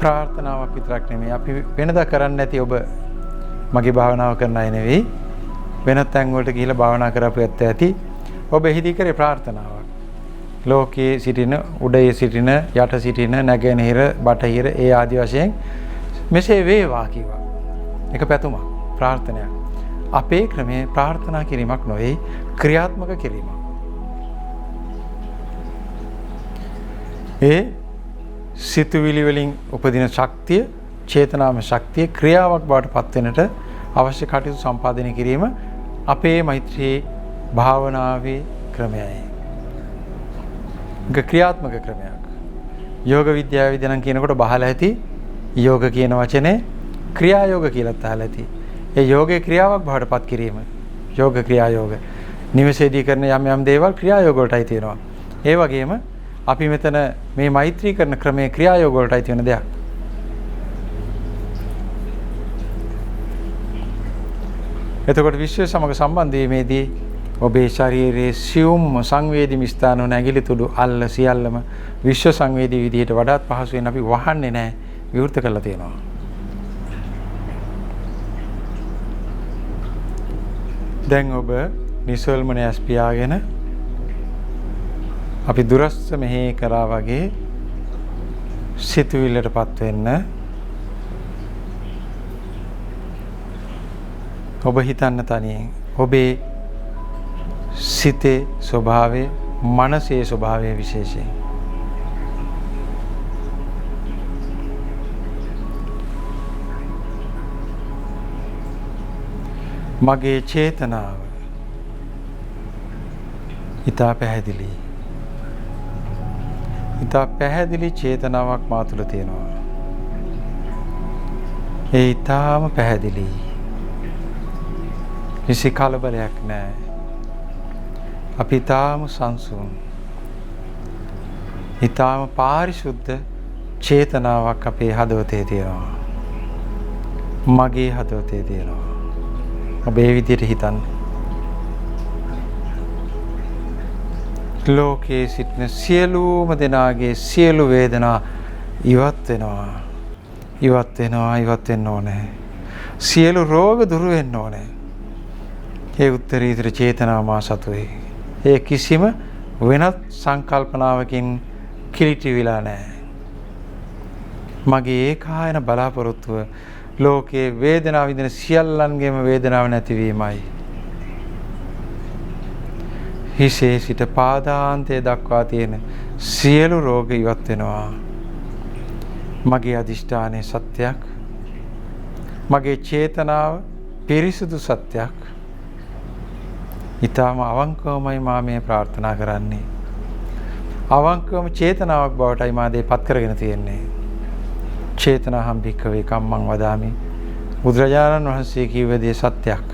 Speaker 1: ප්‍රාර්ථනාවක් විතරක් නෙමෙයි, අපි වෙනදා කරන්නේ නැති ඔබ මගේ භාවනාව කරන අය නෙවෙයි, වෙනත් තැන් වලට ගිහිල්ලා භාවනා කරපු ඇත්ත ඇති. ඔබ එහිදී කරේ ප්‍රාර්ථනාවක්. ලෝකයේ සිටින, උඩයේ සිටින, යට සිටින, නැගෙනහිර, බටහිර ඒ ආදි වශයෙන් මෙසේ වේවා කිව්වා. එක පැතුමක්, ප්‍රාර්ථනයක්. අපේ ක්‍රමේ ප්‍රාර්ථනා කිරීමක් නොවේ, ක්‍රියාත්මක කිරීමක්. ඒ සිතුවිලි වලින් උපදින ශක්තිය, චේතනාම ශක්තිය ක්‍රියාවක් බවට පත් වෙනට අවශ්‍ය කටයුතු සම්පාදනය කිරීම අපේ මෛත්‍රී භාවනාවේ ක්‍රමයයි. ක්‍රියාත්මක ක්‍රමයක්. යෝග විද්‍යාවේදී නම් කියනකොට බහලා ඇති යෝග කියන වචනේ ක්‍රියා යෝග කියලාත් අහලා ඇති. ඒ යෝගයේ ක්‍රියාවක් බවට පත් කිරීම. යෝග ක්‍රියා යෝග. නිවසේදී කරන යම් යම් දේවල් ක්‍රියා යෝග වලටයි තියෙනවා. ඒ වගේම අපි මෙතන මේ මෛත්‍රී කරන ක්‍රමයේ ක්‍රියා යෝග වලටයි තියෙන දෙයක්. එතකොට විශ්වය සමග සම්බන්ධ වීමේදී ඔබේ ශරීරයේ සියුම් සංවේදී ස්ථාන වන ඇඟිලි තුඩු අල්ල සියල්ලම විශ්ව සංවේදී විදිහට වඩාත් පහසුවෙන් අපි වහන්නේ නැහැ, විවෘත කරලා තියෙනවා. දැන් ඔබ නිසල්මන ඇස් පියාගෙන අපි දුරස්ස මෙහි කරා වගේ සිතුවිල්ලටපත් වෙන්න. ඔබ හිතන්න තනියෙන් ඔබේ සිතේ ස්වභාවය, මනසේ ස්වභාවය විශේෂයෙන්. මගේ චේතනාව ඉතා පැහැදිලි. ඉතා පැහැදිලි චේතනාවක් මා තුළ තියෙනවා. ඒ ඉතාම පැහැදිලි. කිසි කලබලයක් නැහැ. අපි ඉතාම සංසුන්, ඉතාම පාරිශුද්ධ චේතනාවක් අපේ හදවතේ තියෙනවා. මගේ හදවතේ තියෙනවා. ඔබ ඒ විදිහට හිතන්න. ලෝකයේ සිටින සියලුම දෙනාගේ සියලු වේදනා ඉවත් වෙනවා. ඉවත් වෙනවා, ඉවත් වෙන්න ඕනේ. සියලු රෝග දුරු වෙන්න ඕනේ. ඒ උත්තරීතර චේතනාව මා සතුයි. ඒ කිසිම වෙනත් සංකල්පනාවකින් කිලිටි විලා නැහැ. මගේ ඒකායන බලාපොරොත්තුව ලෝකයේ වේදනාව විඳින සියල්ලන්ගේම වේදනාව නැතිවීමයි. හිසේ සිට පාදාන්තය දක්වා තියෙන සියලු රෝග ඉවත් වෙනවා. මගේ අදිෂ්ඨානයේ සත්‍යයක්, මගේ චේතනාව පිරිසුදු සත්‍යයක්. ඊටම අවංකවමයි මා මේ ප්‍රාර්ථනා කරන්නේ. අවංකවම චේතනාවක් බවටයි මා දෙපත් කරගෙන තියෙන්නේ. චේතනාහම් භික්ඛවේ කම්මං වදාමි. බුදුරජාණන් වහන්සේ කිව්ව දේ සත්‍යයක්.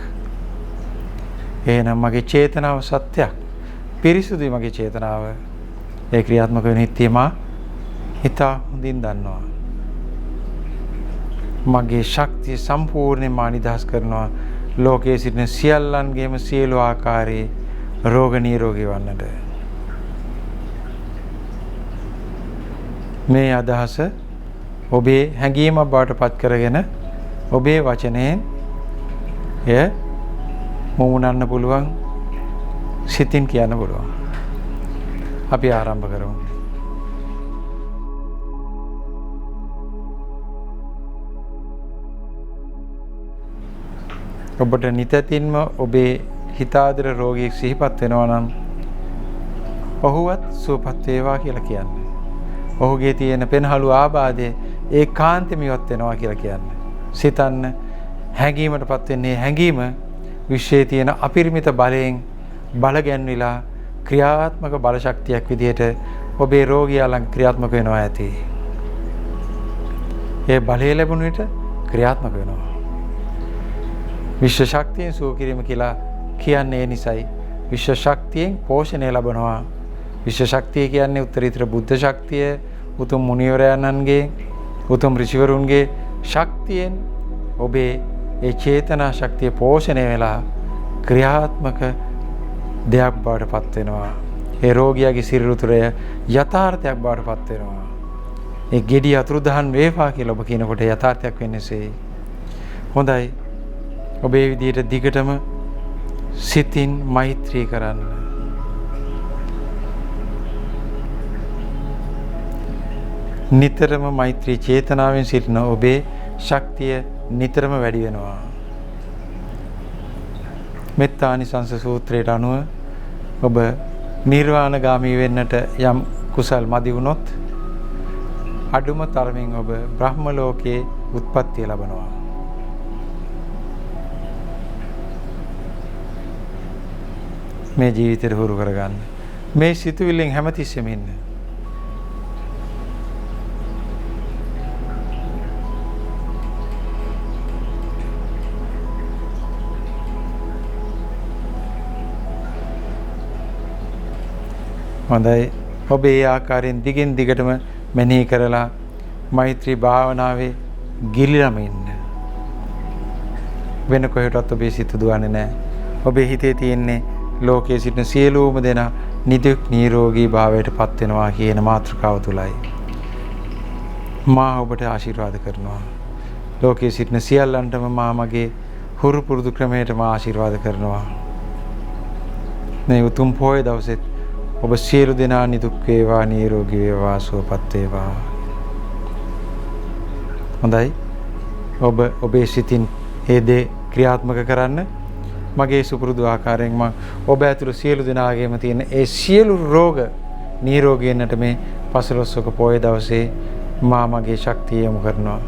Speaker 1: එහෙනම් මගේ චේතනාව සත්‍යයක්. පිරිසුදුයි මගේ චේතනාව. ඒ ක්‍රියාත්මක වෙන හිතේම හිතා හොඳින් දන්නවා. මගේ ශක්තිය සම්පූර්ණයෙන්ම නිදහස් කරනවා. ලෝකයේ සිටින සියල්ලන්ගේම සියලු ආකාරයේ රෝග නිරෝගී වන්නට. මේ අදහස ඔබේ හැඟීමක් බවට පත් කරගෙන ඔබේ වචනයෙන් එය මුමුණන්න පුළුවන්, සිතින් කියන්න පුළුවන්. අපි ආරම්භ කරමු. ඔබට නිතින්ම ඔබේ හිතාදර රෝගියෙක් සිහිපත් වෙනවා නම් ඔහුවත් සුවපත් වේවා කියලා කියන්නේ. ඔහුගේ තියෙන පෙන්හළු ආබාධය ඒකාන්තෙම ඉවත් වෙනවා කියලා කියන්නේ. සිතන්න, හැඟීමටපත් වෙන්නේ හැඟීම විශ්වයේ තියෙන අපරිමිත බලයෙන් බලගැන්විලා ක්‍රියාත්මක බල ශක්තියක් විදිහට ඔබේ රෝගියා ළඟ ක්‍රියාත්මක වෙනවා ඇති. ඒ බලය ලැබුණ විට ක්‍රියාත්මක වෙනවා. විශ්ව ශක්තියෙන් සුව කිරීම කියලා කියන්නේ ඒ නිසයි. විශ්ව ශක්තියෙන් පෝෂණය ලැබනවා. විශ්ව ශක්තිය කියන්නේ උත්තරීතර බුද්ධ ශක්තිය, උතුම් මුනිවරයන්න්ගේ, උතුම් ඍෂිවරුන්ගේ ශක්තියෙන් ඔබේ ඒ චේතනා ශක්තිය පෝෂණය වෙලා ක්‍රියාත්මක දෙයක් බවට පත් වෙනවා. ඒ රෝගියාගේ සිරුරු තුළ යථාර්ථයක් බවට පත් වෙනවා. ඒ ගෙඩි අතුරුදහන් වේවා කියලා ඔබ කියනකොට යථාර්ථයක් වෙන්නේසේ. හොඳයි. ඔබේ විදියට දිගටම සිතින් මෛත්‍රී කරන්න. නිතරම මෛත්‍රී චේතනාවෙන් සිටින ඔබේ ශක්තිය නිතරම වැඩි වෙනවා. මෙත්තානිසංස සූත්‍රයට අනුව ඔබ නිර්වාණගාමී වෙන්නට යම් කුසල් මදි වුණොත් අඩුම තරමින් ඔබ බ්‍රහ්ම ලෝකයේ උත්පත්තිය ලබනවා. මේ ජීවිතේ හුරු කරගන්න. මේ සිතුවිල්ලෙන් හැමතිස්සෙම ඉන්න. හොඳයි. ඔබ ඒ ආකාරයෙන් දිගින් දිගටම මෙනෙහි කරලා මෛත්‍රී භාවනාවේ ගිලිලම ඉන්න. වෙන කොහෙටවත් ඔබේ සිත දුවන්නේ නැහැ. ඔබේ හිතේ තියෙන්නේ ලෝකයේ සිටින සියලුම දෙනා නිදුක් නිරෝගී භාවයට පත් වෙනවා කියන මාතෘකාව තුලයි. මා ඔබට ආශිර්වාද කරනවා. ලෝකයේ සිටින සියල්ලන්ටම මා මගේ හුරු පුරුදු ක්‍රමයට මා ආශිර්වාද කරනවා. මේ උතුම් පොය දවසෙත් ඔබ සියලු දෙනා නිදුක් වේවා, නිරෝගී වේවා, සුවපත් වේවා. හොඳයි. ඔබ ඔබේ සිතින් ඒ දේ ක්‍රියාත්මක කරන්න. මගේ සුපුරුදු ආකාරයෙන් මම ඔබ ඇතුළු සියලු දෙනාගේම තියෙන ඒ සියලු රෝග නිරෝගී වෙන්නට මේ පසළොස්වක පොය දවසේ මා මගේ ශක්තිය යොමු කරනවා.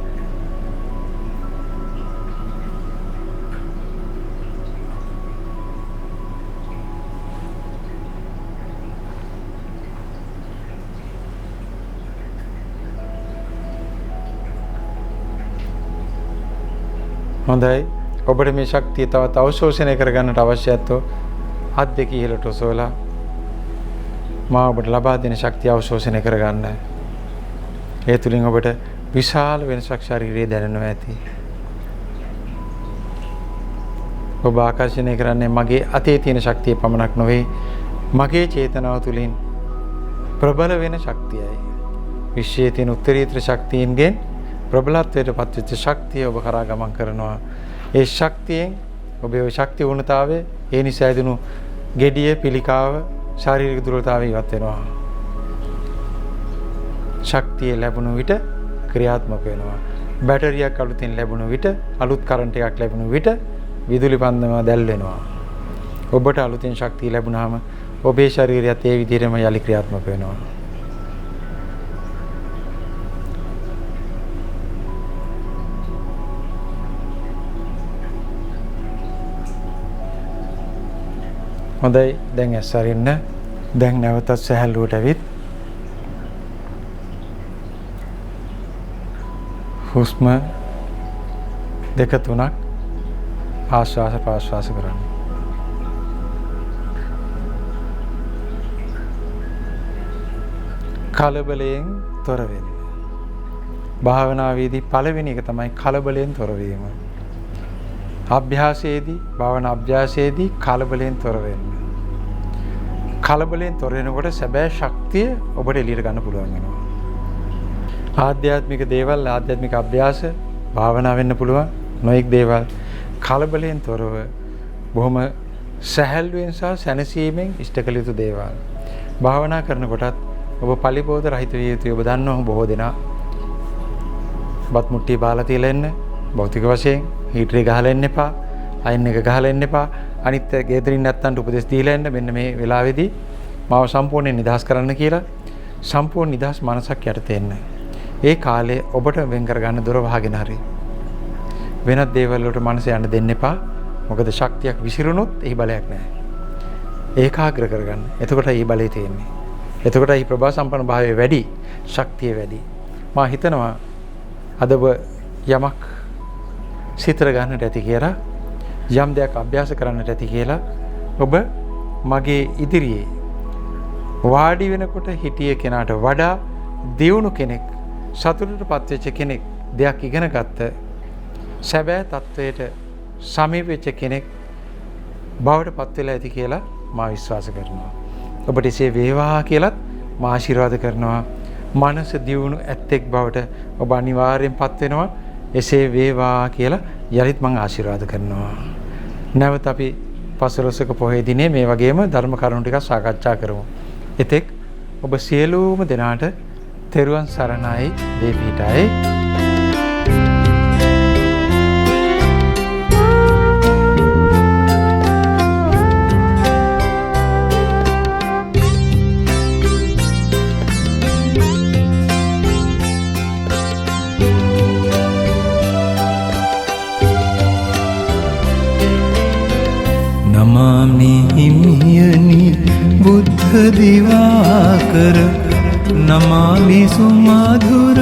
Speaker 1: හොඳයි. ඔබට මේ ශක්තිය තවත් අවශෝෂණය කරගන්නට අවශ්‍යත්ව අත් දෙක ඉහළට ඔසවලා මා ඔබට ලබා දෙන ශක්තිය අවශෝෂණය කරගන්න. ඒ තුලින් ඔබට විශාල වෙනසක් ශරීරයේ දැනෙනවා ඇති. ඔබ ආකර්ෂණය කරන්නේ මගේ අතේ තියෙන ශක්තිය පමණක් නොවේ, මගේ චේතනාව තුලින් ප්‍රබල වෙන ශක්තියයි. විශ්වයේ තියෙන උත්තරීතර ශක්තියින්ගෙන් ප්‍රබලත්වයට පත්වෙච්ච ශක්තිය ඔබ කරා ගමන් කරනවා. ඒ ශක්තියෙන් ඔබේ ওই ශක්තිය වුණතාවේ ඒ නිසා ඇතිණු gediya පිළිකාව ශාරීරික දුර්වලතාවය ඉවත් වෙනවා. ශක්තිය ලැබුණු විට ක්‍රියාත්මක වෙනවා. බැටරියක් අලුතින් ලැබුණු විට, අලුත් කරන්ට් එකක් ලැබුණු විට විදුලි පන්දම දැල් වෙනවා. ඔබට අලුතින් ශක්තිය ලැබුණාම ඔබේ ශරීරයත් ඒ විදිහටම යලි ක්‍රියාත්මක වෙනවා. හොඳයි. දැන් ඇස් අරින්න. දැන් නැවතත් සැහැල්ලුවට ඇවිත් හුස්ම දෙක තුනක් ආශ්වාස ප්‍රාශ්වාස කරන්න. කලබලයෙන් තොර වෙන්න. භාවනාවේදී පළවෙනි එක තමයි කලබලයෙන් තොර වීම. අභ්‍යාසයේදී භාවනා අභ්‍යාසයේදී කලබලයෙන් තොර වෙන්න. කලබලයෙන් තොර වෙනකොට සැබෑ ශක්තිය ඔබට එළියට ගන්න පුළුවන් වෙනවා. ආධ්‍යාත්මික දේවල් ආධ්‍යාත්මික අභ්‍යාස භාවනා වෙන්න පුළුවන්. නොඑක් දේවල් කලබලයෙන් තොරව බොහොම සැහැල්ලුවෙන් සහ සැනසීමෙන් ඉෂ්ට කළ යුතු දේවල්. භාවනා කරනකොටත් ඔබ පලිබෝධ රහිත විය යුතුයි. ඔබ දන්නවා බොහෝ දෙනා බත් මුට්ටිය බාලා තියලා එන්න, භෞතික වශයෙන් හීටරේ ගහලා එන්න එපා, අයින් එක ගහලා එන්න එපා. අනිත් ගෙදරින් නැත්තන්ට උපදෙස් දීලා එන්න මෙන්න මේ වෙලාවේදී මාව සම්පූර්ණයෙන් නිදහස් කරන්න කියලා සම්පූර්ණ නිදහස් මනසක් යටතේ එන්න. ඒ කාලේ ඔබට වෙන් කරගන්න දොර වහගෙන හරි වෙනත් දේවල් වලට මනස යන්න දෙන්න එපා. මොකද ශක්තියක් විසිරුණොත් එහි බලයක් නැහැ. ඒකාග්‍ර කරගන්න. එතකොට ඒ බලය තියෙන්නේ. එතකොට ඒ ප්‍රභා සම්පන්න භාවය වැඩි, ශක්තිය වැඩි. මා හිතනවා අද ඔබ යමක් සිතර ගන්නට ඇති කියලා, යම් දෙයක් අභ්‍යාස කරන්නට ඇති කියලා ඔබ මගේ ඉදිරියේ වාඩි වෙනකොට හිටිය කෙනාට වඩා දියුණු කෙනෙක්, සතුටටපත් වෙච්ච කෙනෙක්, දෙයක් ඉගෙන ගත්ත සැබෑ තත්වයට සමීප වෙච්ච කෙනෙක් බවට පත් වෙලා ඇති කියලා මා විශ්වාස කරනවා. ඔබට එසේ වේවා කියලත් මා ආශිර්වාද කරනවා. මනස දියුණු ඇත්තෙක් බවට ඔබ අනිවාර්යෙන් පත් වෙනවා. එසේ වේවා කියලා යලිත් මම ආශිර්වාද කරනවා. නැවත අපි පසළොස්වක පොහොය දිනේ මේ වගේම ධර්ම කරුණු ටිකක් සාකච්ඡා කරමු. එතෙක් ඔබ සියලුම දෙනාට තෙරුවන් සරණයි, දේපීඨයි.
Speaker 2: නමාමි හිමියනි බුද්ධ දිවාකර, නමාමි සුමధుර